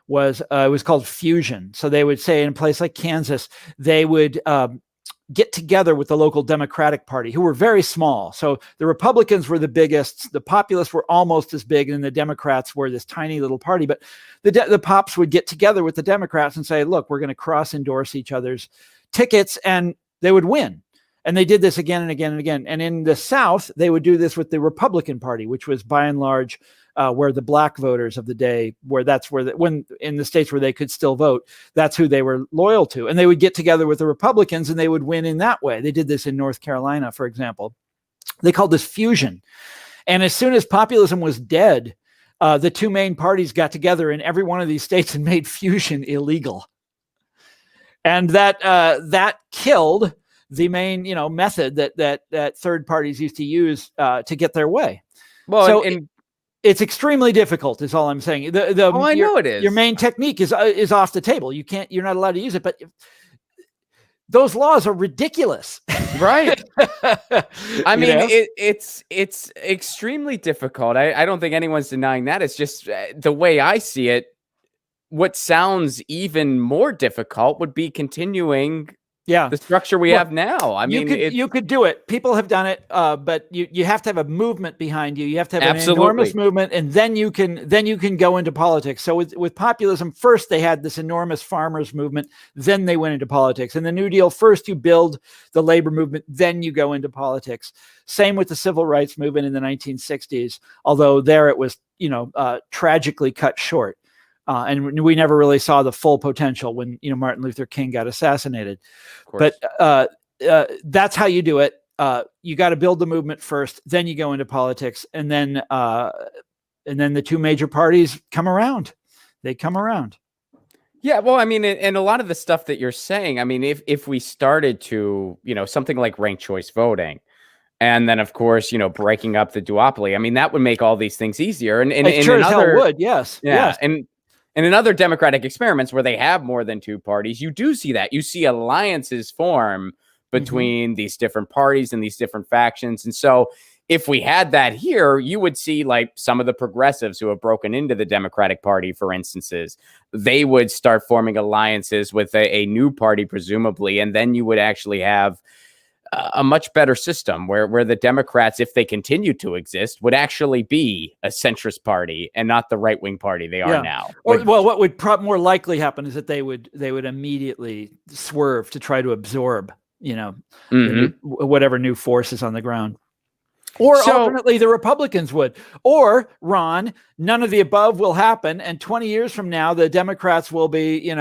was it was called fusion. So they would say in a place like Kansas, they would get together with the local Democratic Party, who were very small. So the Republicans were the biggest, the Populists were almost as big, and the Democrats were this tiny little party. But the Pops would get together with the Democrats and say, look, we're going to cross-endorse each other's tickets, and they would win. And they did this again and again and again. And in the South, they would do this with the Republican Party, which was by and large where the black voters of the day, when in the states where they could still vote, that's who they were loyal to. And they would get together with the Republicans and they would win in that way. They did this in North Carolina, for example. They called this fusion. And as soon as populism was dead, the two main parties got together in every one of these states and made fusion illegal. And that killed the main, method that third parties used to use to get their way. Well, so it's extremely difficult, is all I'm saying. I know it is. Your main technique is off the table. You're not allowed to use it, but those laws are ridiculous. Right. I mean, it's extremely difficult. I don't think anyone's denying that. It's just the way I see it. What sounds even more difficult would be continuing the structure we have now. I mean, you could do it. People have done it, but you have to have a movement behind you. You have to have an enormous movement, and then you can go into politics. So with populism, first they had this enormous farmers movement, then they went into politics. And the New Deal, first you build the labor movement, then you go into politics. Same with the civil rights movement in the 1960s, although there it was tragically cut short. And we never really saw the full potential when Martin Luther King got assassinated. But that's how you do it. You got to build the movement first, then you go into politics, and then the two major parties come around. They come around. Yeah, well, I mean, and a lot of the stuff that you're saying, I mean, if we started to, something like ranked choice voting, and then, of course, breaking up the duopoly, I mean, that would make all these things easier. And it sure as hell would, yes. Yeah, yes. And in other democratic experiments where they have more than two parties, you do see that. You see alliances form between these different parties and these different factions. And so if we had that here, you would see like some of the progressives who have broken into the Democratic Party, for instances, they would start forming alliances with a new party, presumably. And then you would actually have a much better system where the Democrats, if they continue to exist, would actually be a centrist party and not the right-wing party they are now. Well, what would more likely happen is that they would immediately swerve to try to absorb, whatever new force is on the ground. Or alternately, the Republicans would. Or, Ron, none of the above will happen. And 20 years from now, the Democrats will be,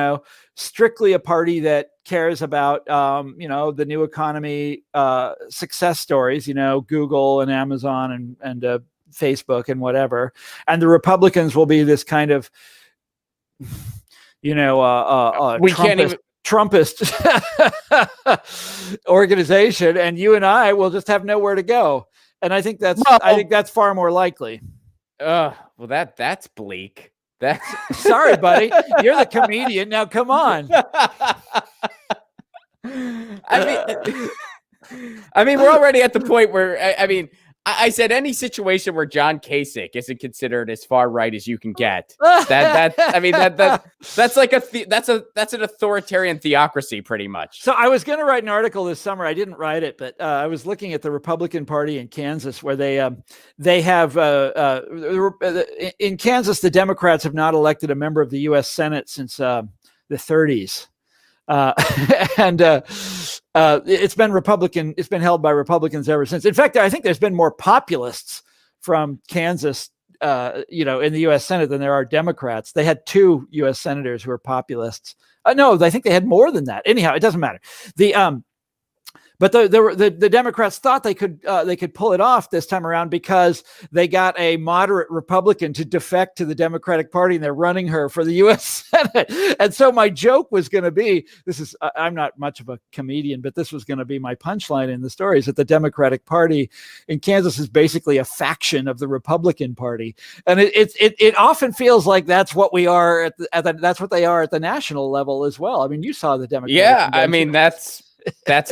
strictly a party that cares about, the new economy success stories, Google and Amazon and Facebook and whatever. And the Republicans will be this kind of, Trumpist organization. And you and I will just have nowhere to go. And I think that's far more likely. Well, that's bleak. That's sorry, buddy. You're the comedian. Now, come on. I mean, we're already at the point where I said any situation where John Kasich isn't considered as far right as you can get. That's like that's an authoritarian theocracy, pretty much. So I was going to write an article this summer. I didn't write it, but I was looking at the Republican Party in Kansas, where they have in Kansas, the Democrats have not elected a member of the U.S. Senate since the 30s. It's been Republican. It's been held by Republicans ever since. In fact, I think there's been more populists from Kansas, in the U.S. Senate than there are Democrats. They had 2 U.S. senators who were populists. No, I think they had more than that. Anyhow, it doesn't matter. But the Democrats thought they could pull it off this time around because they got a moderate Republican to defect to the Democratic Party, and they're running her for the U.S. Senate. And so my joke was going to be, I'm not much of a comedian, but this was going to be my punchline in the story, is that the Democratic Party in Kansas is basically a faction of the Republican Party, and it often feels like that's what we are that's what they are at the national level as well. I mean, you saw the Democratic convention. I mean, that's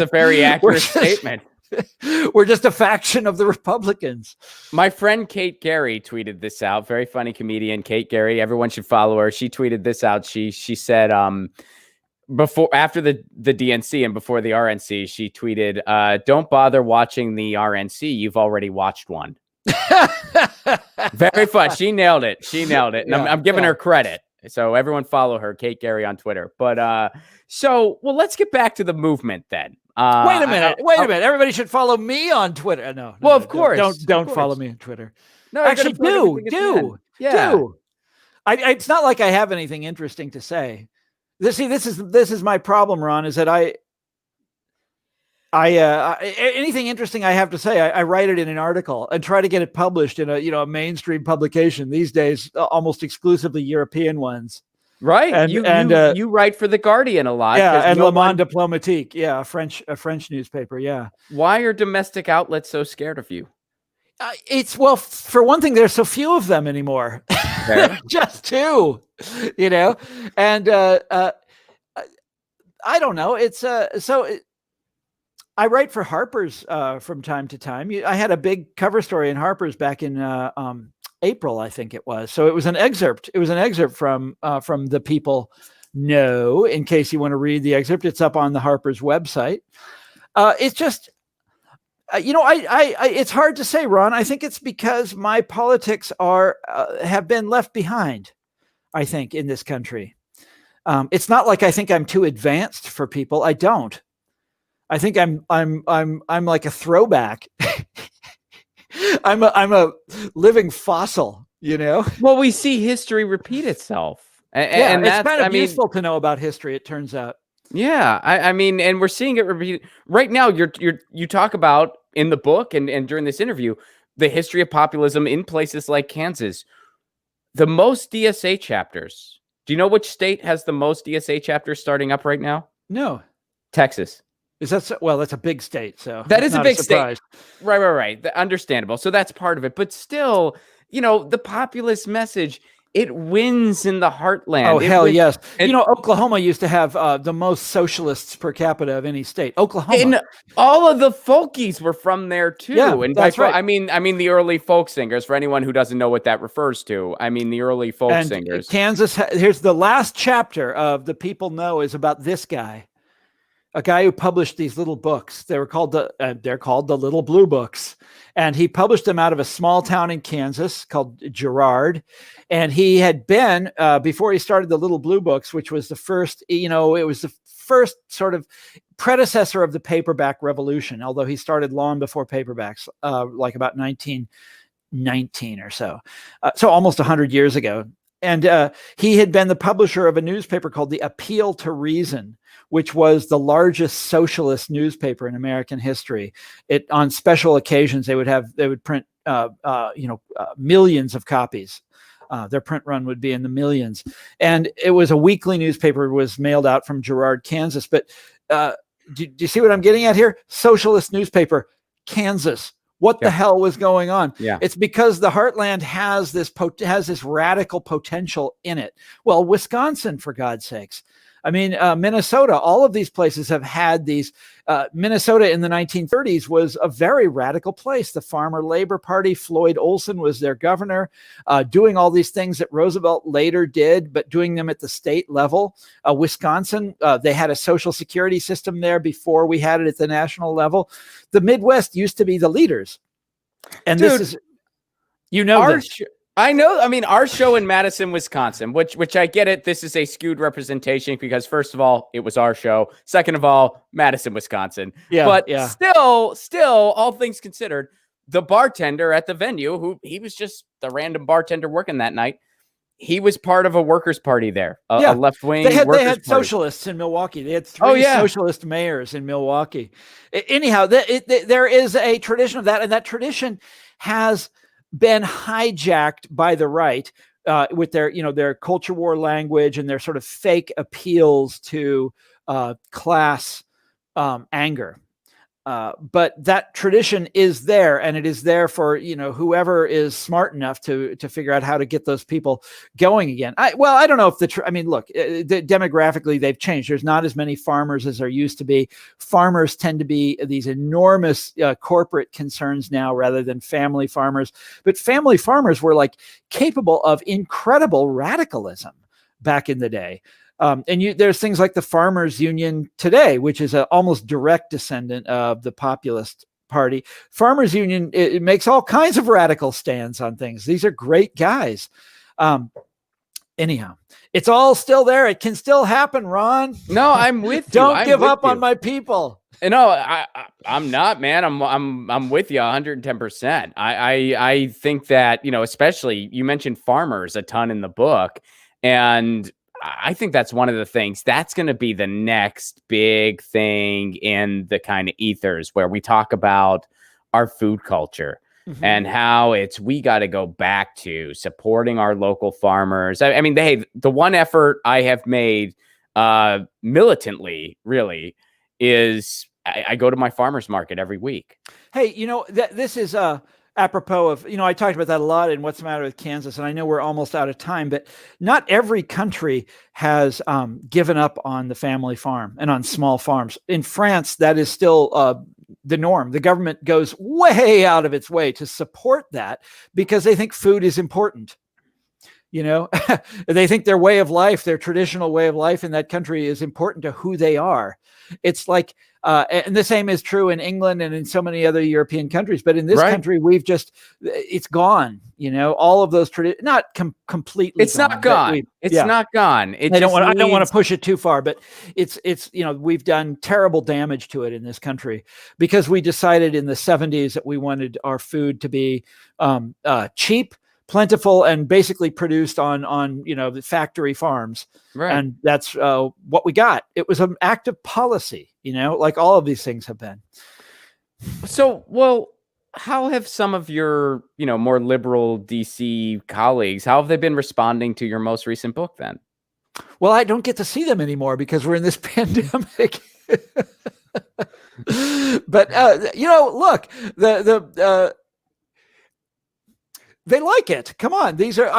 a very accurate statement. We're just a faction of the Republicans. My friend Kate Gary tweeted this out. Very funny comedian, Kate Gary. Everyone should follow her. She tweeted this out. She said, after the DNC and before the RNC, she tweeted, "Don't bother watching the RNC. You've already watched one." Very fun. She nailed it. And I'm giving her credit. So everyone follow her, Kate Gary, on Twitter. But well, let's get back to the movement then. Wait a minute. Everybody should follow me on Twitter. No. Well, of course. Don't follow me on Twitter. No, actually, do. It's not like I have anything interesting to say. This is my problem, Ron, is that anything interesting I have to say, I write it in an article and try to get it published in a mainstream publication. These days, almost exclusively European ones. Right. And you write for The Guardian a lot. Yeah, and Le Monde Diplomatique. Yeah, a French newspaper. Yeah. Why are domestic outlets so scared of you? For one thing, there's so few of them anymore. Just two, and I don't know. I write for Harper's from time to time. I had a big cover story in Harper's back in April, I think it was. So it was an excerpt. It was an excerpt from The People Know. In case you want to read the excerpt, it's up on the Harper's website. It's just. It's hard to say, Ron. I think it's because my politics have been left behind, I think, in this country. It's not like I think I'm too advanced for people. I don't. I think I'm like a throwback. I'm a living fossil, Well, we see history repeat itself. And it's kind of useful to know about history, it turns out. Yeah, I mean, and we're seeing it repeat right now. You talk about in the book and during this interview, the history of populism in places like Kansas. The most DSA chapters. Do you know which state has the most DSA chapters starting up right now? No. Texas. Is that so? Well, that's a big state. So that is a big state. Right. Understandable. So that's part of it. But still, the populist message, it wins in the heartland. Oh, hell yes. Oklahoma used to have the most socialists per capita of any state. Oklahoma. And all of the folkies were from there too. Yeah, and that's right. I mean the early folk singers, for anyone who doesn't know what that refers to. I mean, the early folk singers. Kansas, here's the last chapter of The People Know is about this guy. A guy who published these little books. They're called the Little Blue Books. And he published them out of a small town in Kansas called Girard. And he had been, before he started the Little Blue Books, which was the first, it was the first sort of predecessor of the paperback revolution, although he started long before paperbacks, like about 1919 or so. So almost 100 years ago. And he had been the publisher of a newspaper called The Appeal to Reason, which was the largest socialist newspaper in American history. On special occasions, they would print millions of copies. Their print run would be in the millions, and it was a weekly newspaper. It was mailed out from Girard, Kansas. But do you see what I'm getting at here? Socialist newspaper, Kansas. What the hell was going on? Yeah. It's because the heartland has this radical potential in it. Well, Wisconsin, for God's sakes. I mean, Minnesota, all of these places have had these. Minnesota in the 1930s was a very radical place. The Farmer Labor Party, Floyd Olson was their governor, doing all these things that Roosevelt later did, but doing them at the state level. Wisconsin, they had a social security system there before we had it at the national level. The Midwest used to be the leaders. And Dude, this is, this. I know. I mean, our show in Madison, Wisconsin, which I get it. This is a skewed representation because, first of all, it was our show. Second of all, Madison, Wisconsin. Still, all things considered, the bartender at the venue, he was just the random bartender working that night. He was part of a workers' party there, a left-wing. They had socialists in Milwaukee. They had three socialist mayors in Milwaukee. Anyhow, there is a tradition of that, and that tradition has been hijacked by the right with their culture war language and their sort of fake appeals to class anger. But that tradition is there, and it is there for whoever is smart enough to figure out how to get those people going again. I don't know if look, demographically they've changed. There's not as many farmers as there used to be. Farmers tend to be these enormous corporate concerns now rather than family farmers. But family farmers were like capable of incredible radicalism back in the day. There's things like the Farmers Union today, which is an almost direct descendant of the Populist Party. Farmers Union, it makes all kinds of radical stands on things. These are great guys. Anyhow, it's all still there. It can still happen, Ron. No, I'm with you. Don't give up on my people. No, I'm not, man. I'm with you 110%. I think that, especially you mentioned farmers a ton in the book, and I think that's one of the things that's going to be the next big thing in the kind of ethers where we talk about our food culture. Mm-hmm. And how we got to go back to supporting our local farmers. I mean, the one effort I have made militantly really is I go to my farmer's market every week. Hey, this is apropos of, I talked about that a lot in What's the Matter with Kansas, and I know we're almost out of time, but not every country has given up on the family farm and on small farms. In France, that is still the norm. The government goes way out of its way to support that because they think food is important. They think their way of life, their traditional way of life in that country is important to who they are. It's like, and the same is true in England and in so many other European countries. But in this country, it's gone. All of those not completely. It's not gone. It's not gone. I don't want to push it too far, but it's we've done terrible damage to it in this country because we decided in the 70s that we wanted our food to be cheap, plentiful, and basically produced on the factory farms. Right. And that's what we got. It was an act of policy, like all of these things have been. So, well, how have some of your, more liberal DC colleagues, how have they been responding to your most recent book then? Well, I don't get to see them anymore because we're in this pandemic. But, look, they like it. Come on. These are,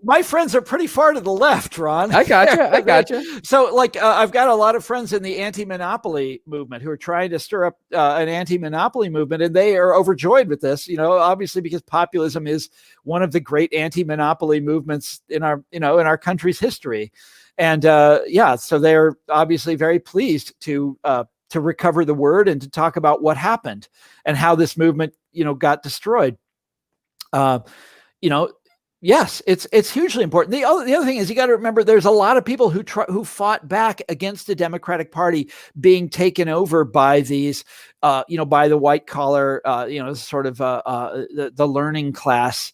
my friends are pretty far to the left, Ron. I gotcha. So I've got a lot of friends in the anti-monopoly movement who are trying to stir up an anti-monopoly movement, and they are overjoyed with this, obviously because populism is one of the great anti-monopoly movements in our country's history. And so they're obviously very pleased to recover the word and to talk about what happened and how this movement, got destroyed. Yes, it's hugely important. The other thing is you got to remember there's a lot of people who fought back against the Democratic Party being taken over by these, by the white collar, sort of the learning class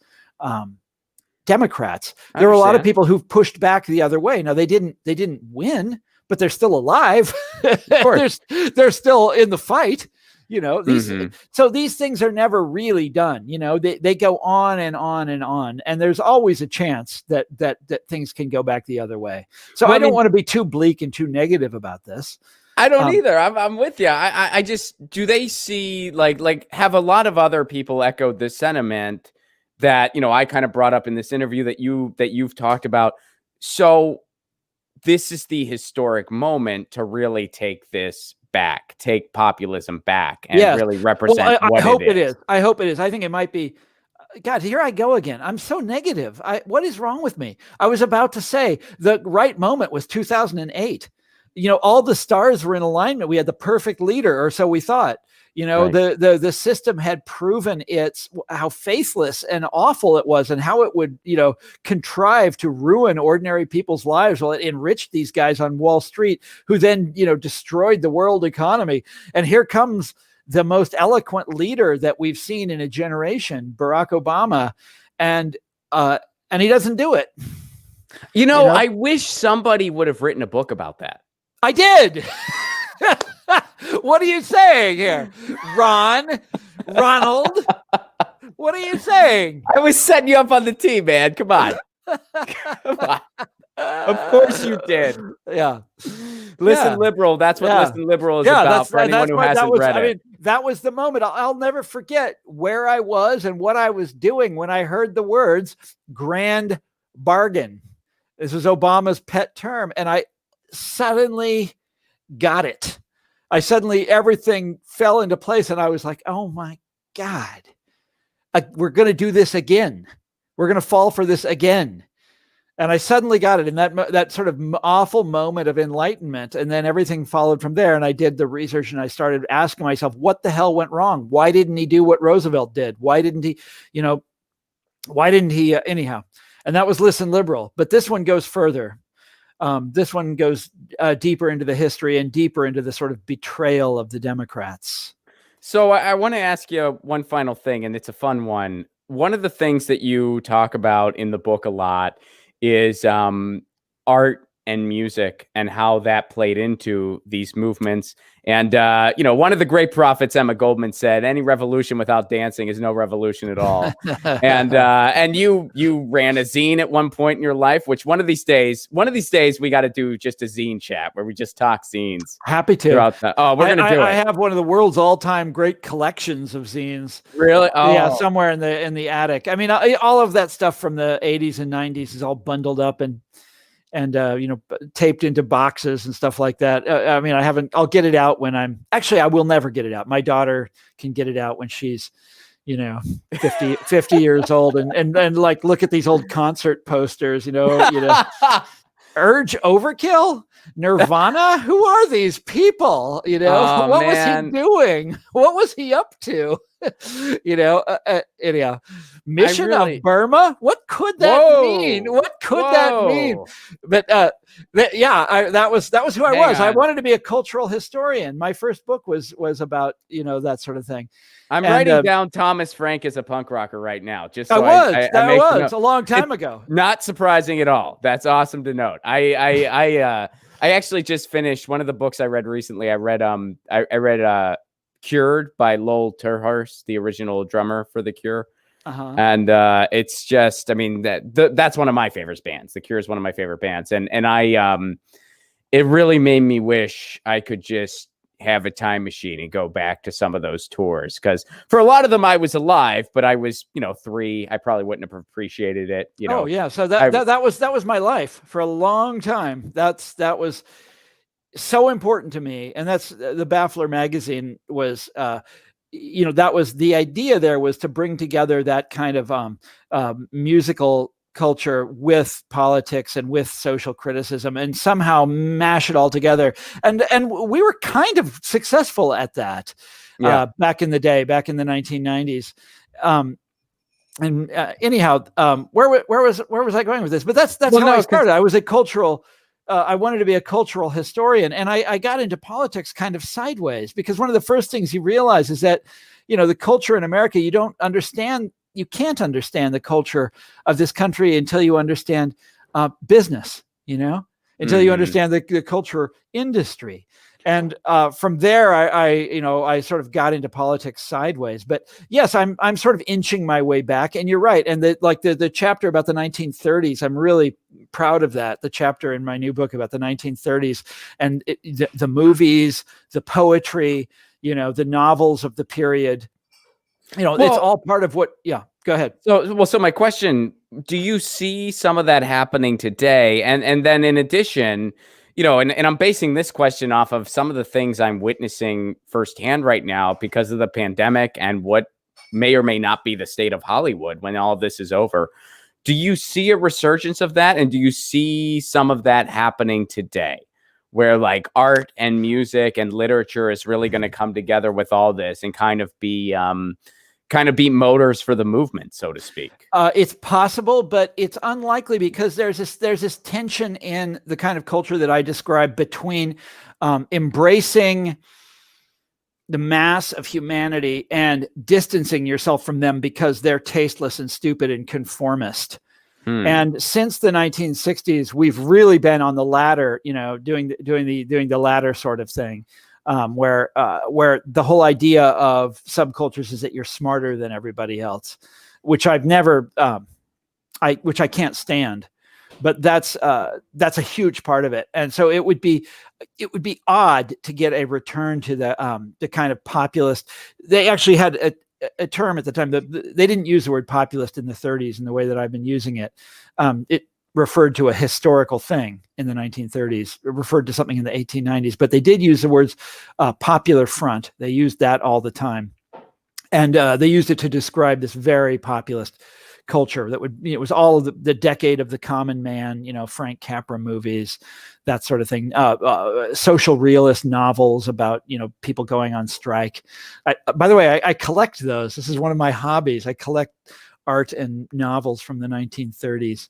Democrats. There were a lot of people who've pushed back the other way. Now they didn't win, but they're still alive. They're still in the fight. So these things are never really done. They go on and on and on, and there's always a chance that things can go back the other way. So I don't want to be too bleak and too negative about this. I don't either. I'm with you. I just, do they see like have a lot of other people echoed this sentiment that, I kind of brought up in this interview that you've talked about. So this is the historic moment to really take this back, take populism back, and really represent what I hope it is. I hope it is. I think it might be. God, here I go again. I'm so negative. What is wrong with me? I was about to say the right moment was 2008. All the stars were in alignment. We had the perfect leader, or so we thought. The system had proven how faithless and awful it was, and how it would, contrive to ruin ordinary people's lives while it enriched these guys on Wall Street, who then, destroyed the world economy. And here comes the most eloquent leader that we've seen in a generation, Barack Obama, and he doesn't do it. I wish somebody would have written a book about that. I did. What are you saying here, Ronald? What are you saying? I was setting you up on the tee, man. Come on. Come on. Of course you did. Yeah. Listen, Liberal. That's what Listen, Liberal is about for anyone who hasn't read it. That was the moment. I'll never forget where I was and what I was doing when I heard the words grand bargain. This was Obama's pet term. And I suddenly got it. Everything fell into place, and I was like, oh my God, we're going to do this again. We're going to fall for this again. And I suddenly got it in that sort of awful moment of enlightenment. And then everything followed from there. And I did the research and I started asking myself, what the hell went wrong? Why didn't he do what Roosevelt did? Why didn't he, anyhow? And that was Listen Liberal. But this one goes further. This one goes deeper into the history and deeper into the sort of betrayal of the Democrats. So I want to ask you one final thing, and it's a fun one. One of the things that you talk about in the book a lot is art and music and how that played into these movements. And, one of the great prophets, Emma Goldman, said, any revolution without dancing is no revolution at all. And you ran a zine at one point in your life, which one of these days we got to do just a zine chat where we just talk zines. Happy to. We're going to do it. I have one of the world's all-time great collections of zines. Really? Oh. Yeah, somewhere in the attic. I mean, all of that stuff from the 80s and 90s is all bundled up and taped into boxes and stuff like that. I'll get it out when I will never get it out. My daughter can get it out when she's, 50 years old and like, look at these old concert posters, Urge Overkill, Nirvana. Who are these people? What was he doing? What was he up to? Anyhow, Mission of Burma. What could that mean? What could that mean? But that was who I was. I wanted to be a cultural historian. My first book was about that sort of thing. I'm writing down Thomas Frank as a punk rocker right now. Just so that was a long time ago. Not surprising at all. That's awesome to note. I actually just finished one of the books I read recently. I read Cured by Lowell Terhorst, the original drummer for The Cure. Uh-huh. And it's just, that's one of my favorite bands. The Cure is one of my favorite bands. And it really made me wish I could just have a time machine and go back to some of those tours. Because for a lot of them, I was alive, but I was, 3. I probably wouldn't have appreciated it. Oh yeah. So that was my life for a long time. That was so important to me. And that's the Baffler magazine was, that was the idea there, was to bring together that kind of musical culture with politics and with social criticism and somehow mash it all together. And we were kind of successful at that back in the day, back in the 1990s. Anyhow, where was I going with this? But that's how I started. I was a cultural I wanted to be a cultural historian, and I got into politics kind of sideways, because one of the first things you realize is that, the culture in America, you can't understand the culture of this country until you understand business, until you understand the culture industry. And from there, I sort of got into politics sideways. But yes, I'm sort of inching my way back. And you're right. And the chapter about the 1930s, I'm really proud of that. The chapter in my new book about the 1930s and the movies, the poetry, the novels of the period. It's all part of what. Yeah, go ahead. So my question: do you see some of that happening today? And then in addition, and I'm basing this question off of some of the things I'm witnessing firsthand right now because of the pandemic and what may or may not be the state of Hollywood when all of this is over. Do you see a resurgence of that? And do you see some of that happening today where like art and music and literature is really going to come together with all this and kind of be motors for the movement, so to speak? It's possible, but it's unlikely, because there's this tension in the kind of culture that I describe between embracing the mass of humanity and distancing yourself from them because they're tasteless and stupid and conformist. And since the 1960s, we've really been on the latter, doing the latter sort of thing. Where the whole idea of subcultures is that you're smarter than everybody else, which I've never, which I can't stand, but that's a huge part of it. And so it would be odd to get a return to the kind of populist. They actually had a term at the time that they didn't use the word populist in the 30s in the way that I've been using it. It referred to a historical thing in the 1930s, it referred to something in the 1890s, but they did use the words popular front. They used that all the time. And they used it to describe this very populist culture that would, it was all of the decade of the common man, Frank Capra movies, that sort of thing. Social realist novels about, people going on strike. By the way, I collect those. This is one of my hobbies. I collect art and novels from the 1930s.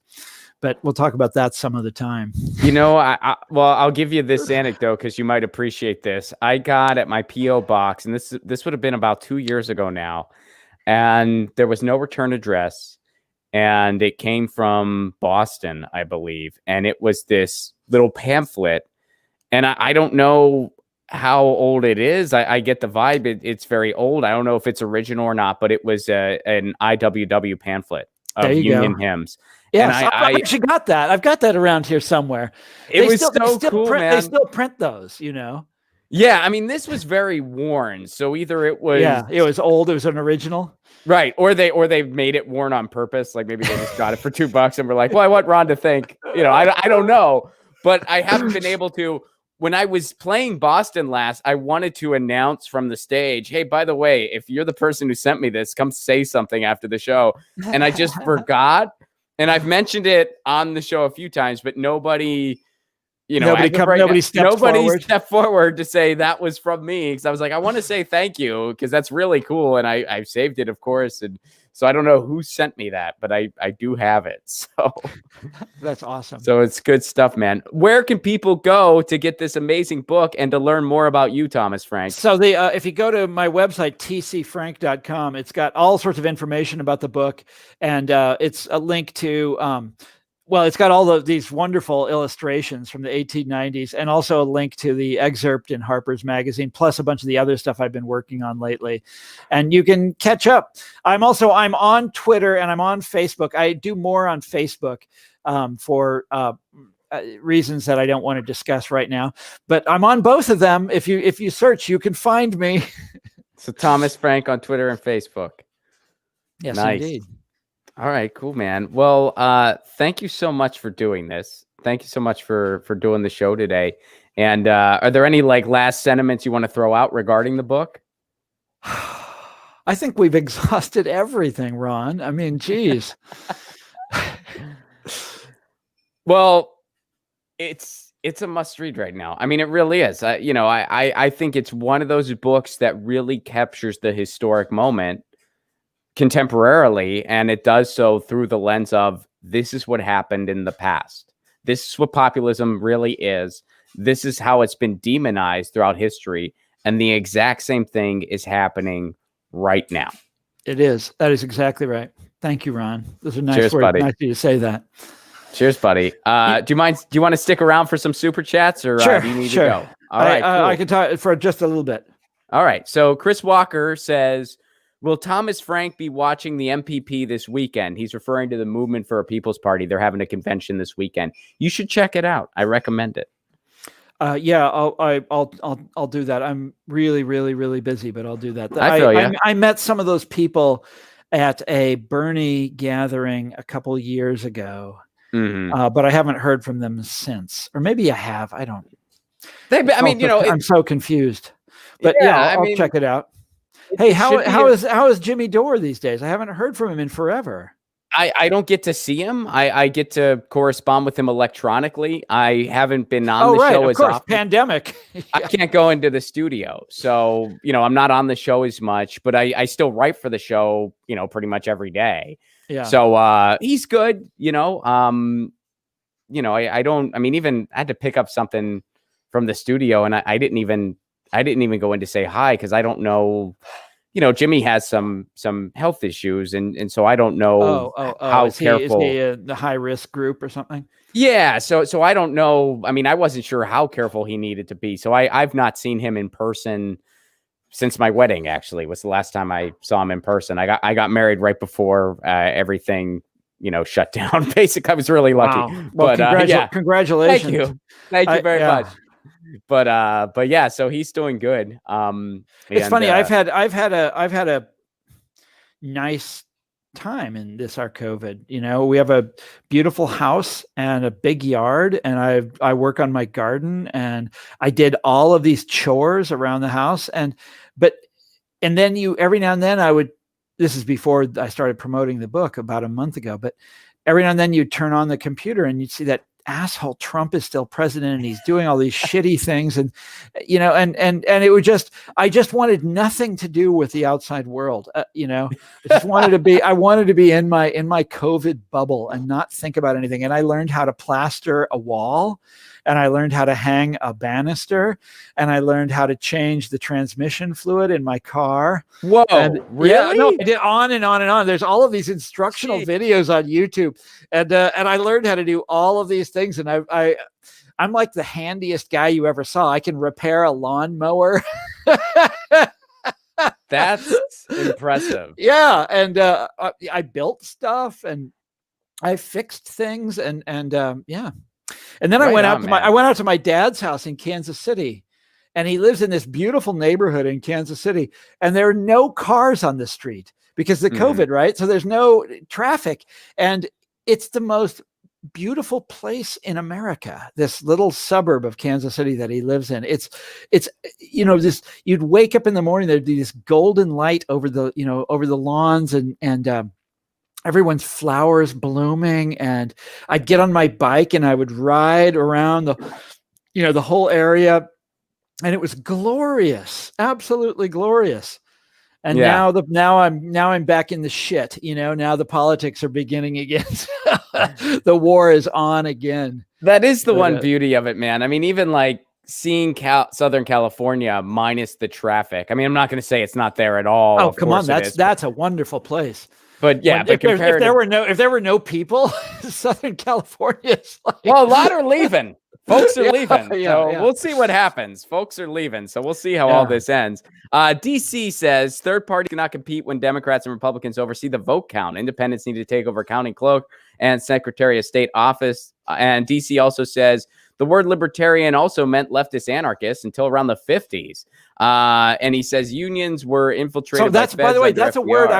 But we'll talk about that some other time. Well, I'll give you this anecdote because you might appreciate this. I got at my P.O. box, and this would have been about 2 years ago now, and there was no return address, and it came from Boston, I believe, and it was this little pamphlet, and I don't know how old it is. I get the vibe. It's very old. I don't know if it's original or not, but it was an IWW pamphlet of Union hymns. Yes, I actually got that. I've got that around here somewhere. It was so cool, man. They still print those, Yeah, I mean, this was very worn. So either it was it was old, it was an original. Right. Or they made it worn on purpose. Like maybe they just got it for $2 and were like, well, I want Ron to think, I don't know. But I haven't been able to. When I was playing Boston last, I wanted to announce from the stage, hey, by the way, if you're the person who sent me this, come say something after the show. And I just forgot. And I've mentioned it on the show a few times, but nobody, nobody stepped forward to say that was from me. Because I was like, I want to say thank you because that's really cool. And I've saved it, of course. And so I don't know who sent me that, but I do have it. So that's awesome. So it's good stuff, man. Where can people go to get this amazing book and to learn more about you, Thomas Frank? So if you go to my website, tcfrank.com, it's got all sorts of information about the book. And it's a link to, it's got all of these wonderful illustrations from the 1890s and also a link to the excerpt in Harper's Magazine, plus a bunch of the other stuff I've been working on lately. And you can catch up. I'm on Twitter and I'm on Facebook. I do more on Facebook for reasons that I don't want to discuss right now, but I'm on both of them. If you search, you can find me. So Thomas Frank on Twitter and Facebook. Yes, nice. Indeed. All right, cool, man. Well, thank you so much for doing this. Thank you so much for doing the show today. And are there any last sentiments you want to throw out regarding the book? I think we've exhausted everything, Ron. I mean, geez. Well, it's a must read right now. I mean, it really is. I think it's one of those books that really captures the historic moment contemporarily, and it does so through the lens of this is what happened in the past. This is what populism really is. This is how it's been demonized throughout history, and the exact same thing is happening right now. It is. That is exactly right. Thank you, Ron. Those are nice Cheers, words. buddy. Nice of you to say that. Cheers, buddy. Do you mind? Do you want to stick around for some super chats, or sure, do you need sure. to go? All right, cool. I can talk for just a little bit. All right. So Chris Walker says, will Thomas Frank be watching the MPP this weekend? He's referring to the Movement for a People's Party. They're having a convention this weekend. You should check it out. I recommend it. Yeah, I'll do that. I'm really, really, really busy, but I'll do that. I feel you. I met some of those people at a Bernie gathering a couple years ago, but I haven't heard from them since. Or maybe I have. I don't. I'm so confused. But I'll check it out. Hey, how is Jimmy Dore these days? I haven't heard from him in forever. I don't get to see him. I get to correspond with him electronically. I haven't been on the show as often. Pandemic. I can't go into the studio. So, I'm not on the show as much, but I still write for the show, pretty much every day. Yeah. So he's good, even I had to pick up something from the studio and I didn't even go in to say hi because I don't know. Jimmy has some health issues, and so I don't know how careful. Is he in the high risk group or something? Yeah, so I don't know. I mean, I wasn't sure how careful he needed to be. So I've not seen him in person since my wedding. Actually, was the last time I saw him in person. I got married right before everything shut down. Basically, I was really lucky. Wow. Well, congratulations! Thank you very much. But yeah, so he's doing good. It's funny. I've had a nice time in this our COVID. We have a beautiful house and a big yard, and I work on my garden, and I did all of these chores around the house, and then every now and then I would this is before I started promoting the book about a month ago, but every now and then you'd turn on the computer and you'd see that asshole Trump is still president and he's doing all these shitty things. And, and it would I just wanted nothing to do with the outside world. I just wanted to be, in my COVID bubble and not think about anything. And I learned how to plaster a wall, and I learned how to hang a banister, and I learned how to change the transmission fluid in my car. Whoa, and, really? Yeah, no, I did on and on and on. There's all of these instructional videos on YouTube, and I learned how to do all of these things. And I'm like the handiest guy you ever saw. I can repair a lawnmower. That's impressive. Yeah, and I built stuff and I fixed things, and yeah. And then I went out to my dad's house in Kansas City, and he lives in this beautiful neighborhood in Kansas City, and there are no cars on the street because of the COVID, right? So there's no traffic, and it's the most beautiful place in America, this little suburb of Kansas City that he lives in. It's this, you'd wake up in the morning, there'd be this golden light over the lawns, and everyone's flowers blooming, and I'd get on my bike and I would ride around the whole area, and it was glorious, absolutely glorious. And now I'm back in the shit. Now the politics are beginning again. The war is on again. That is the one beauty of it, man. I mean, even like seeing Southern California minus the traffic. I mean, I'm not going to say it's not there at all. Oh, come on, that's a wonderful place. But yeah, if there were no people, Southern California is like... Well, a lot are leaving. Folks are leaving. We'll see what happens. Folks are leaving. So we'll see how all this ends. DC says third parties cannot compete when Democrats and Republicans oversee the vote count. Independents need to take over county clerk and Secretary of State office. And DC also says the word libertarian also meant leftist anarchists until around the 50s. And he says unions were infiltrated. So that's, by the way, that's a word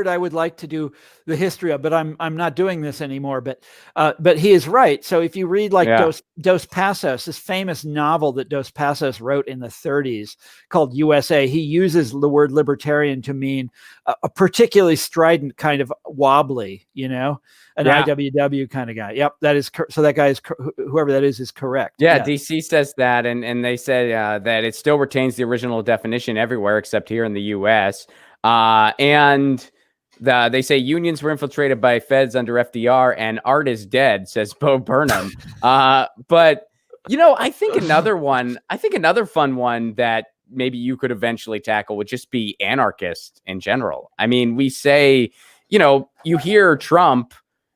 I would like to do the history of, but I'm not doing this anymore. But he is right. So if you read Dos Passos, this famous novel that Dos Passos wrote in the 30s called USA, he uses the word libertarian to mean a particularly strident kind of wobbly, an IWW kind of guy. Yep, that is so. That guy is whoever that is correct. Yeah, DC says that, and they say that it still retains the original definition everywhere except here in the U.S. And they say unions were infiltrated by feds under FDR, and art is dead, says Bo Burnham. But I think another fun one that maybe you could eventually tackle would just be anarchist in general. I mean, we say, you hear Trump.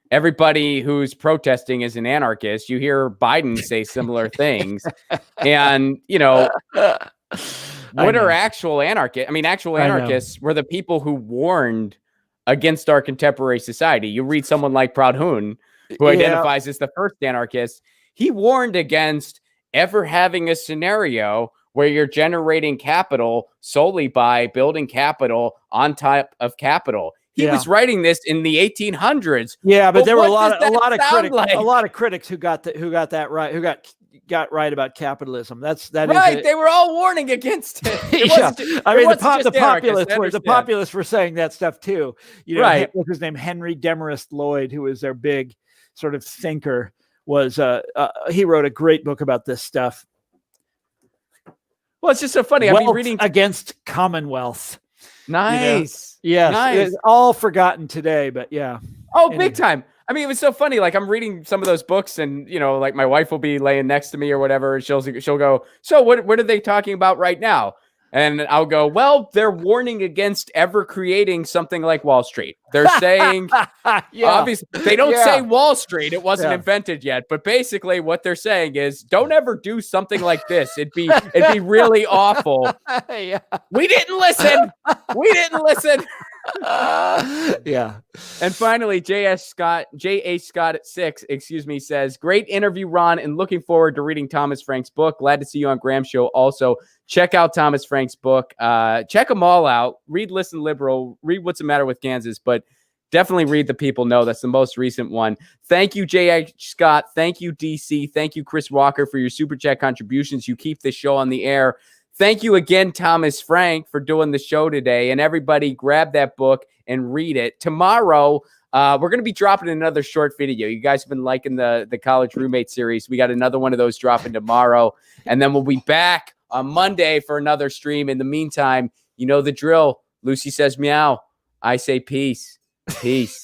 Everybody who's protesting is an anarchist. You hear Biden say similar things. And, what are actual anarchists? I mean, actual anarchists were the people who warned against our contemporary society. You read someone like Proudhon, who identifies as the first anarchist. He warned against ever having a scenario where you're generating capital solely by building capital on top of capital. He was writing this in the 1800s. Yeah, but there were a lot of critics who got that right, who got right about capitalism. That right. They were all warning against it. The populists were saying that stuff too. Right. What's his name? Henry Demarest Lloyd, who was their big sort of thinker, was he wrote a great book about this stuff. Well, it's just so funny. I've been reading Against Commonwealth. Nice. Yes. Nice. It's all forgotten today, but yeah. Oh, big time. I mean, it was so funny. Like, I'm reading some of those books, and like my wife will be laying next to me or whatever, and she'll go, "So what are they talking about right now?" And I'll go, "Well, they're warning against ever creating something like Wall Street. They're saying, obviously, they don't say Wall Street. It wasn't invented yet. But basically what they're saying is, don't ever do something like this. It'd be really awful." We didn't listen. And finally, J.A. Scott at 6, says, great interview, Ron, and looking forward to reading Thomas Frank's book. Glad to see you on Graham's show. Also, check out Thomas Frank's book. Check them all out. Read Listen Liberal. Read What's the Matter with Kansas, but definitely read The People Know. That's the most recent one. Thank you, J.A. Scott. Thank you, DC. Thank you, Chris Walker, for your Super Chat contributions. You keep this show on the air. Thank you again, Thomas Frank, for doing the show today. And everybody grab that book and read it. Tomorrow, we're going to be dropping another short video. You guys have been liking the College Roommate series. We got another one of those dropping tomorrow. And then we'll be back on Monday for another stream. In the meantime, you know the drill. Lucy says meow. I say peace. Peace.